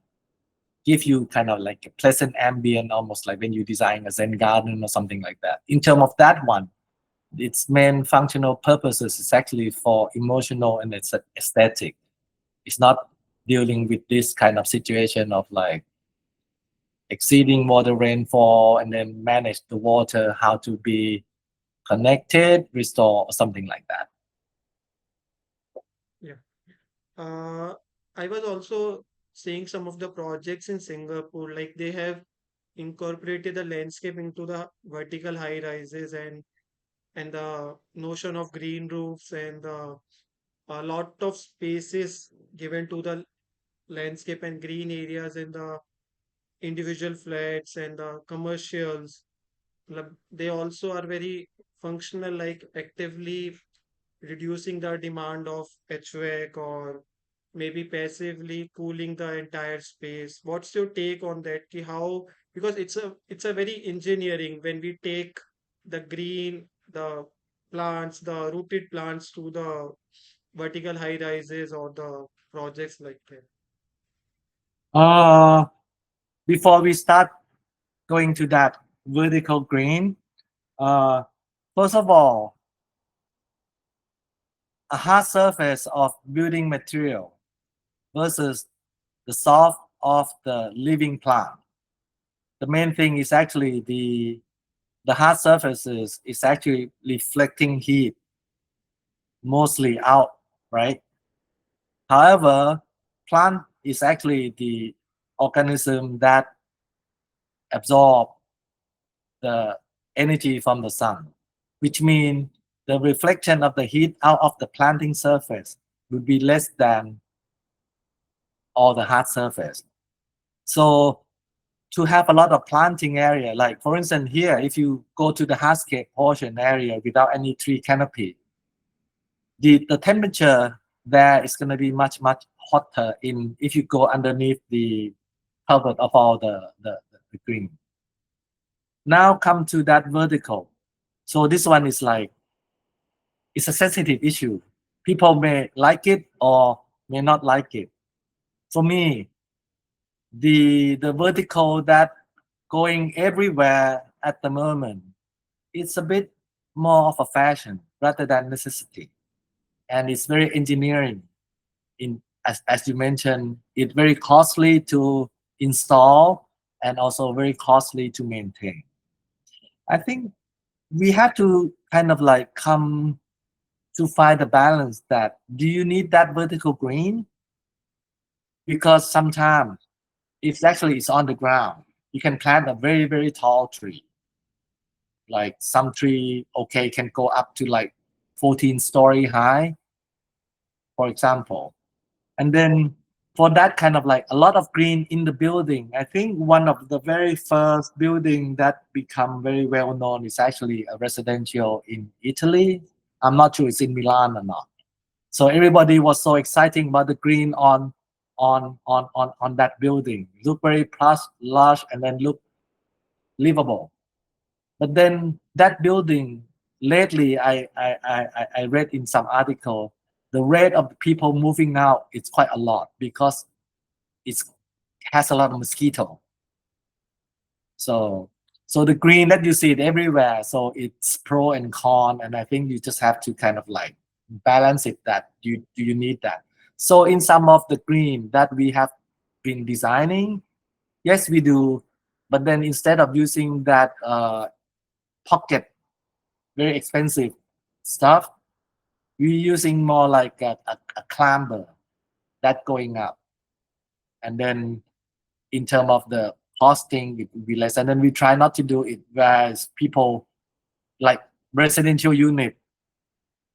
Give you kind of like a pleasant ambient, almost like when you design a Zen garden or something like that. In terms of that one, its main functional purposes is actually for emotional and it's aesthetic. It's not dealing with this kind of situation of like exceeding water rainfall and then manage the water, how to be connected, restore, or something like that. Yeah. Uh, I was also seeing some of the projects in Singapore, like they have incorporated the landscape into the vertical high rises and the notion of green roofs and a lot of spaces given to the landscape and green areas in the individual flats and the commercials. They also are very functional, like actively reducing the demand of HVAC or maybe passively cooling the entire space. What's your take on that? How, because it's a very engineering when we take the green, the plants, the rooted plants to the vertical high rises or the projects like that. Uh, Before we start going to that vertical green, uh, first of all, a hard surface of building material versus the soft of the living plant. The main thing is actually the hard surfaces is actually reflecting heat mostly out, right? However, plant is actually the organism that absorb the energy from the sun, which means the reflection of the heat out of the planting surface would be less than all the hard surface. So to have a lot of planting area, like for instance here, if you go to the hardscape portion area without any tree canopy, the temperature there is going to be much hotter in if you go underneath the cover of all the green. Now come to that vertical. So this one is like it's a sensitive issue. People may like it or may not like it. For me, the vertical that going everywhere at the moment, it's a bit more of a fashion rather than necessity, and it's very engineering. In as you mentioned, it's very costly to install and also very costly to maintain. I think we have to kind of like come to find the balance that do you need that vertical green? Because sometimes if actually it's on the ground, you can plant a very tall tree. Like some tree, okay, can go up to like 14-story high, for example. And then for that kind of like a lot of green in the building, I think one of the very first building that become very well known is actually a residential in Italy. I'm not sure it's in Milan or not. So everybody was so exciting about the green on that building. Look very plush, lush, and then look livable. But then that building lately, I read in some article, the rate of people moving out is quite a lot because it has a lot of mosquito. So so the green that you see it everywhere. So it's pro and con, and I think you just have to kind of like balance it. That you do you need that. So in some of the green that we have been designing, yes, we do. But then instead of using that pocket, very expensive stuff, we're using more like a clamber that going up. And then in terms of the costing, it will be less. And then we try not to do it whereas people like residential unit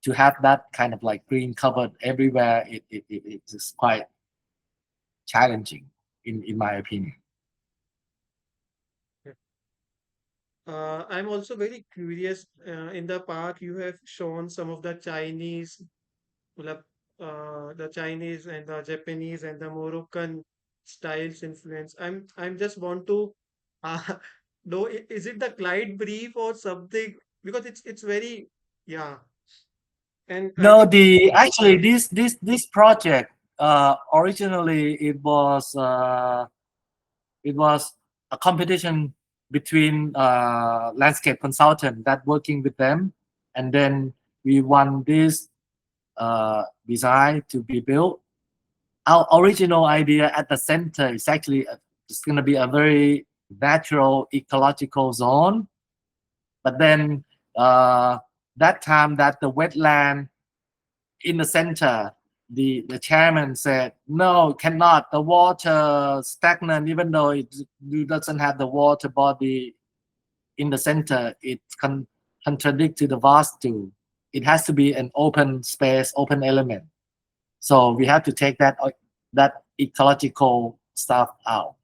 to have that kind of like green covered everywhere. It is quite challenging, in my opinion. I'm also very curious. In the park, you have shown some of the Chinese, मतलब, the Chinese and the Japanese and the Moroccan styles influence. I'm just want to uh, know, is it the Clyde brief or something? Because it's very, yeah. And I No, think, the actually this project, originally it was a competition between landscape consultant that working with them, and then we won this design to be built. Our original idea at the center is actually it's going to be a very natural ecological zone, but then uh, that time that the wetland in the center, the chairman said, no, cannot. The water stagnant, even though it doesn't have the water body in the center, it contradict to the vastu. It has to be an open space, open element. So we have to take that ecological stuff out.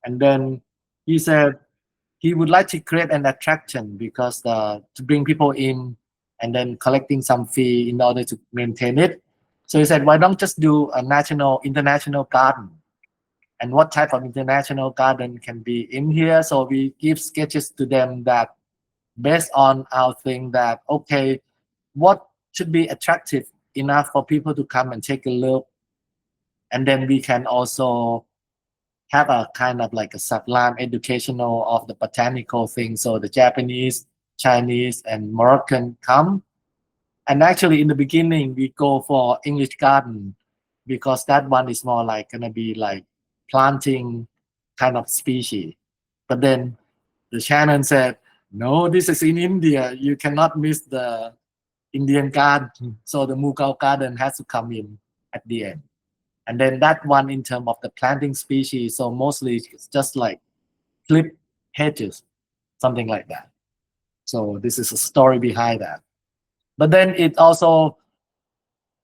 And then he said he would like to create an attraction because to bring people in and then collecting some fee in order to maintain it. So he said, why don't just do a international garden? And what type of international garden can be in here? So we give sketches to them that based on our thing that, okay, what should be attractive enough for people to come and take a look. And then we can also have a kind of like a sublime educational of the botanical thing. So the Japanese, Chinese, and Moroccan come. And actually, in the beginning, we go for English garden because that one is more like gonna be like planting kind of species. But then the Shannon said, "No, this is in India. You cannot miss the Indian garden." So the Mughal garden has to come in at the end. And then that one in terms of the planting species, so mostly it's just like clip hedges, something like that. So this is a story behind that. But then it also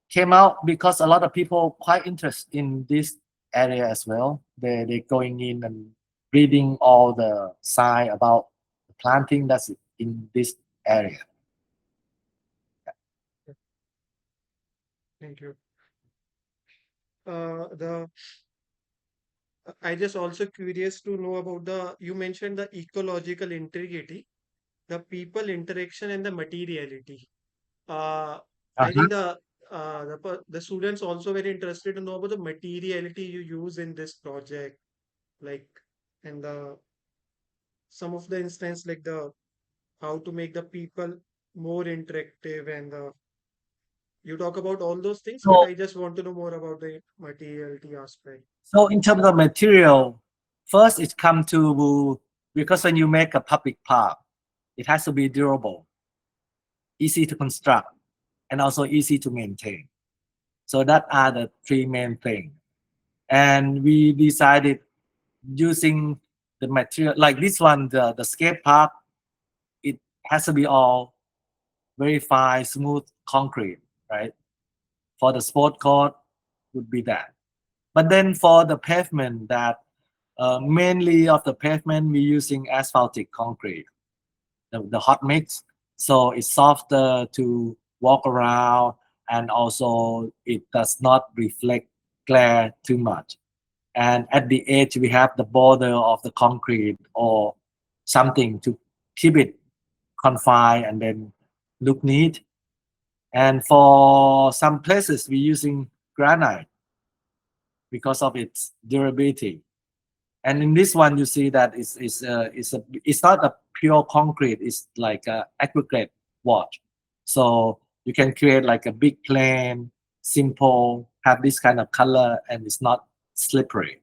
came out because a lot of people quite interested in this area as well. They going in and reading all the sign about the planting that's in this area. thank you. The I just also curious to know about you mentioned the ecological integrity, the people interaction and the materiality. I Uh-huh. think the students also very interested to know about the materiality you use in this project, like and the some of the instance like the how to make the people more interactive and you talk about all those things, but So, I just want to know more about the materiality aspect. so in terms of material, first it come to because when you make a public park, it has to be durable, easy to construct, and also easy to maintain. So that are the three main things. And we decided using the material like this one, the skate park, it has to be all very fine, smooth concrete, right? For the sport court would be that. But then for the pavement, that mainly of the pavement we're using asphaltic concrete, the hot mix. So it's softer to walk around, and also it does not reflect glare too much. And at the edge we have the border of the concrete or something to keep it confined and then look neat. And for some places we're using granite because of its durability. And in this one you see that it's not a pure concrete, it's like a aggregate watch. So you can create like a big plane, simple, have this kind of color, and it's not slippery.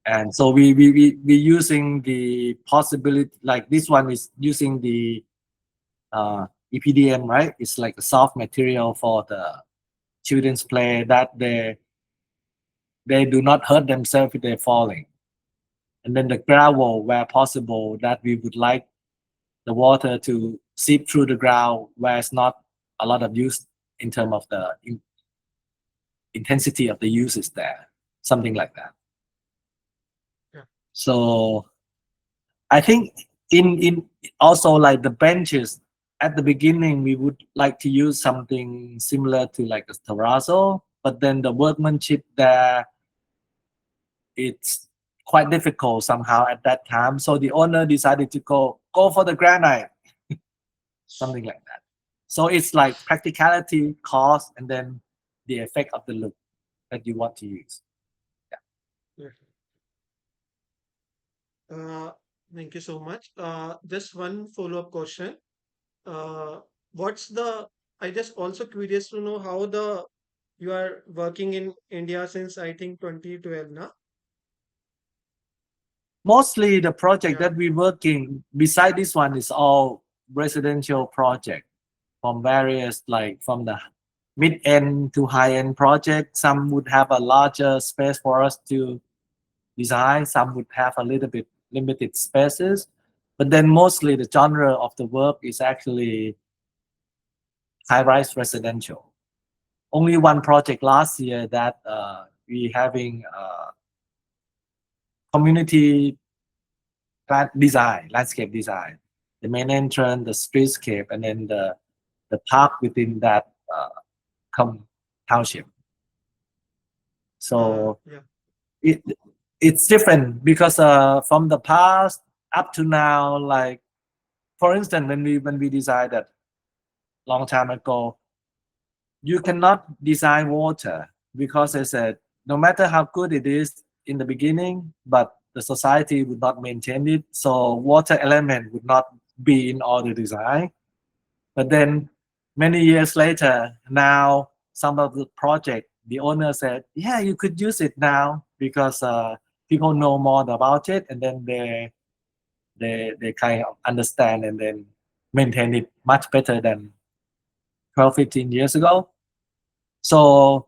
And so we using the possibility, like this one is using the EPDM, right? It's like a soft material for the children's play that they do not hurt themselves if they're falling. And then the gravel, where possible, that we would like the water to seep through the ground where it's not a lot of use in terms of intensity of the use is there, something like that. Yeah. So I think in also like the benches at the beginning, we would like to use something similar to like a terrazzo, but then the workmanship there, it's quite difficult somehow at that time. So the owner decided to go for the granite, something like that. So it's like practicality, cost, and then the effect of the look that you want to use. Yeah. Uh, Thank you so much. Just one follow-up question. Uh, what's the, I just also curious to know how the you are working in India since I think 2012 now. Mostly the project Yeah. that we're working beside this one is all residential project from various like from the mid-end to high-end project. Some would have a larger space for us to design, some would have a little bit limited spaces, but then mostly the genre of the work is actually high-rise residential. Only one project last year that we having community design, landscape design, the main entrance, the streetscape, and then the park within that township. So Yeah. it it's different because from the past up to now, like for instance, when we decided long time ago, you cannot design water because they said no matter how good it is in the beginning, but the society would not maintain it, so water element would not be in all the design. But then many years later, now some of the project, the owner said, yeah, you could use it now because people know more about it, and then they kind of understand and then maintain it much better than 12, 15 years ago. So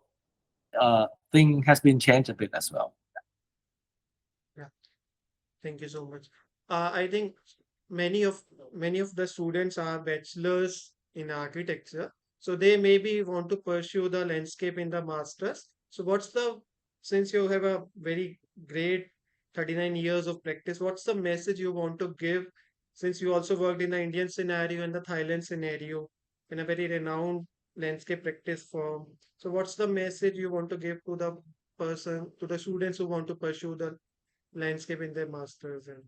thing has been changed a bit as well. Yeah. Thank you so much. I think many of many of the students are bachelors in architecture, so they maybe want to pursue the landscape in the masters. So what's the, since you have a very great 39 years of practice, what's the message you want to give, since you also worked in the Indian scenario and the Thailand scenario in a very renowned landscape practice firm. So what's the message you want to give to the person, to the students who want to pursue the landscape in their masters? And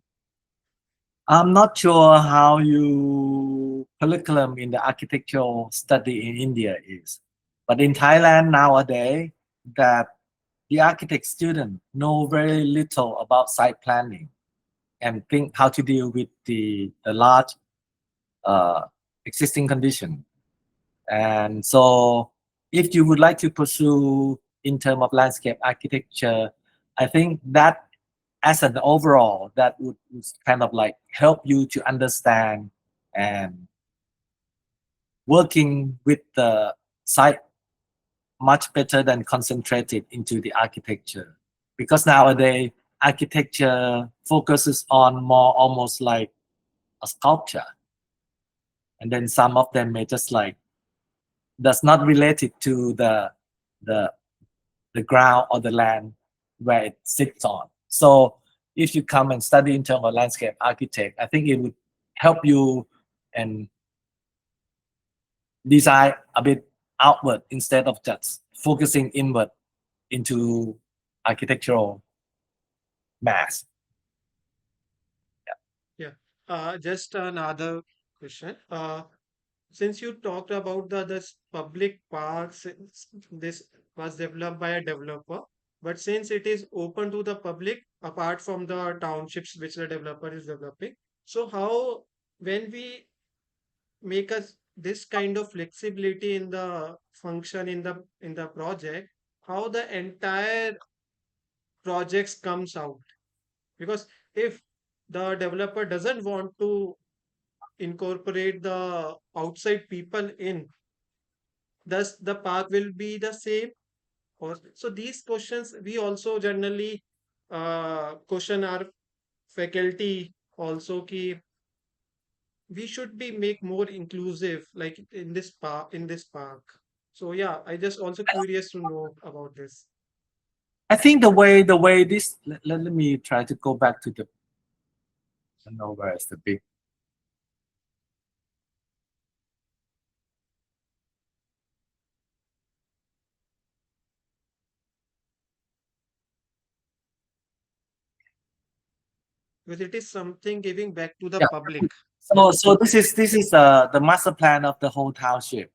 I'm not sure how you curriculum in the architectural study in India is, but in Thailand nowadays, that the architect student know very little about site planning and think how to deal with the large uh, existing condition. And so, if you would like to pursue in terms of landscape architecture, I think that as an overall, that would kind of like help you to understand and working with the site much better than concentrated into the architecture. Because nowadays, architecture focuses on more almost like a sculpture. And then some of them may just like does not relate it to the the ground or the land where it sits on. So if you come and study in terms of landscape architect, I think it would help you and design a bit outward instead of just focusing inward into architectural mass. yeah, just another question. Since you talked about the this public parks, this was developed by a developer, but since it is open to the public, apart from the townships which the developer is developing, so how, when we make us this kind of flexibility in the function in the project, how the entire projects comes out? Because if the developer doesn't want to incorporate the outside people in, thus the park will be the same. Or so these questions we also generally question our faculty also, ki we should be make more inclusive like in this park, in this park. So yeah, I just also curious to know about this. I think the way this let me try to go back to the I don't know where is the big. Because it is something giving back to the Yeah. public. So this is the master plan of the whole township.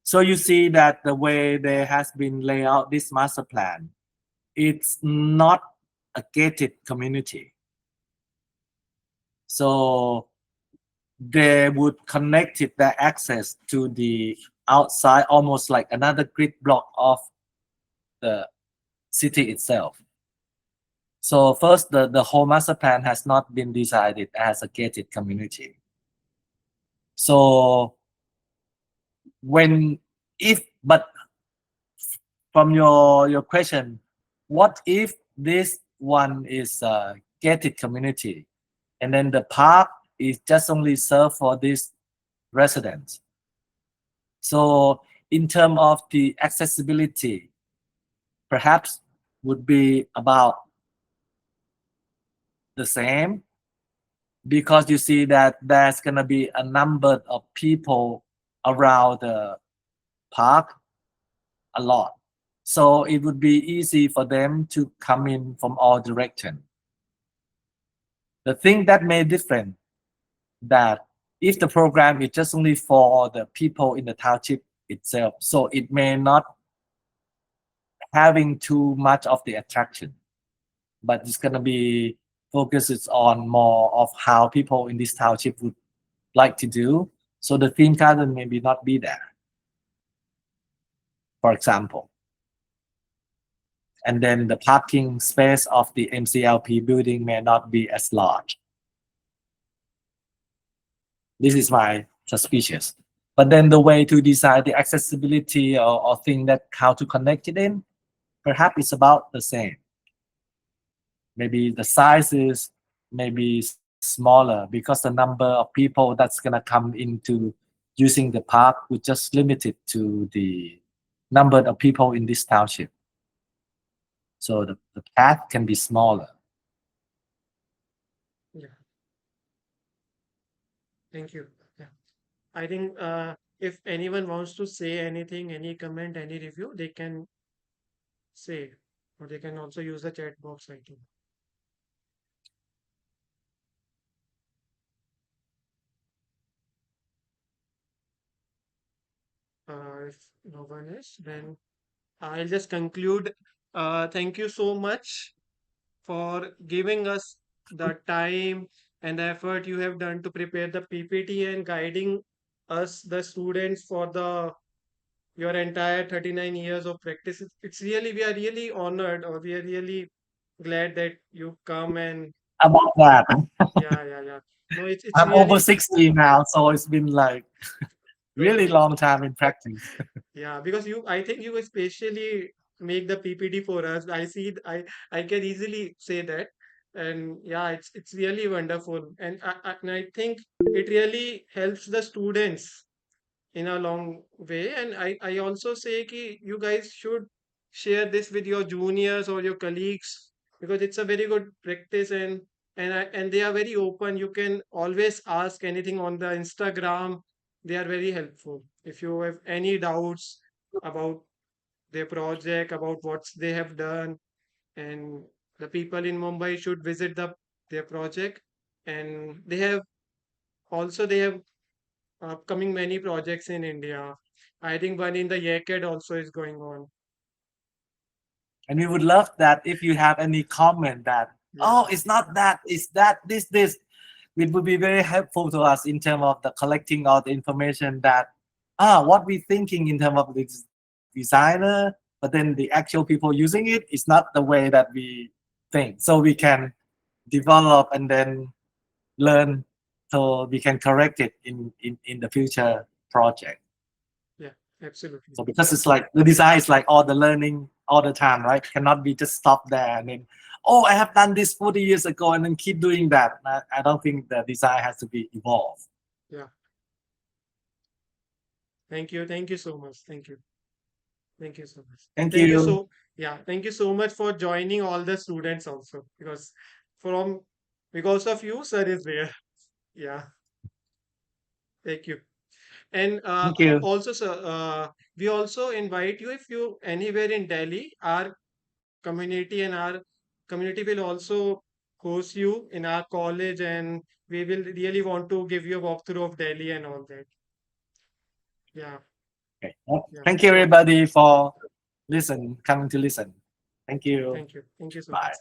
So you see that the way there has been laid out this master plan, it's not a gated community. So they would connect it their access to the outside, almost like another grid block of the city itself. So first, the whole master plan has not been decided as a gated community. So when if but from your question, what if this one is a gated community and then the park is just only served for these residents? So in terms of the accessibility, perhaps would be about the same, because you see that there's gonna be a number of people around the park a lot. So it would be easy for them to come in from all directions. The thing that made different that if the program is just only for the people in the township itself, so it may not having too much of the attraction, but it's gonna be focuses on more of how people in this township would like to do. So the theme garden maybe not be there, for example. And then the parking space of the MCLP building may not be as large. This is my suspicious. But then the way to decide the accessibility or thing that how to connect it in, perhaps it's about the same. Maybe the size is maybe smaller because the number of people that's gonna come into using the park would just limit it to the number of people in this township. So the path can be smaller. Yeah, thank you. Yeah. I think if anyone wants to say anything, any comment, any review, they can say, or they can also use the chat box, I think. If no one is, then I'll just conclude. Thank you so much for giving us the time and the effort you have done to prepare the PPT and guiding us, the students, for the your entire 39 years of practice. It's really, we are really honored, or we are really glad that you come and About that, yeah, yeah, yeah. No, it's I'm over really 60 now, so it's been like good, really good. long time in practice. Yeah, because I think you especially make the PPT for us. I can easily say that, and yeah, it's really wonderful, and I think it really helps the students in a long way. And I also say ki you guys should share this with your juniors or your colleagues, because it's a very good practice, and they are very open. You can always ask anything on the Instagram. They are very helpful. If you have any doubts about their project, about what they have done, and the people in Mumbai should visit their project. And they have upcoming many projects in India. I think one in the Yakad also is going on. And we would love that if you have any comment that, Yeah, oh, it's not that, it's that, this. It would be very helpful to us in terms of the collecting all the information that, what we thinking in terms of the designer, but then the actual people using it is not the way that we think. So we can develop and then learn so we can correct it in the future project. yeah, absolutely. So because it's like the design is like all the learning all the time, right? Cannot be just stop there and then, oh, I have done this 40 years ago and then keep doing that. I don't think the design has to be evolved. Yeah, thank you. Thank you so much. Thank you. Thank you so much. Thank Thank you you. so yeah, thank you so much for joining all the students also from because of you, sir is there. Yeah, thank you. And Thank you. also, sir, we also invite you if you anywhere in Delhi, our community and our community will also host you in our college, and we will really want to give you a walkthrough of Delhi and all that. Yeah, Okay. yeah. Thank you, So everybody, for coming to listen. Thank you. thank you so Bye. much.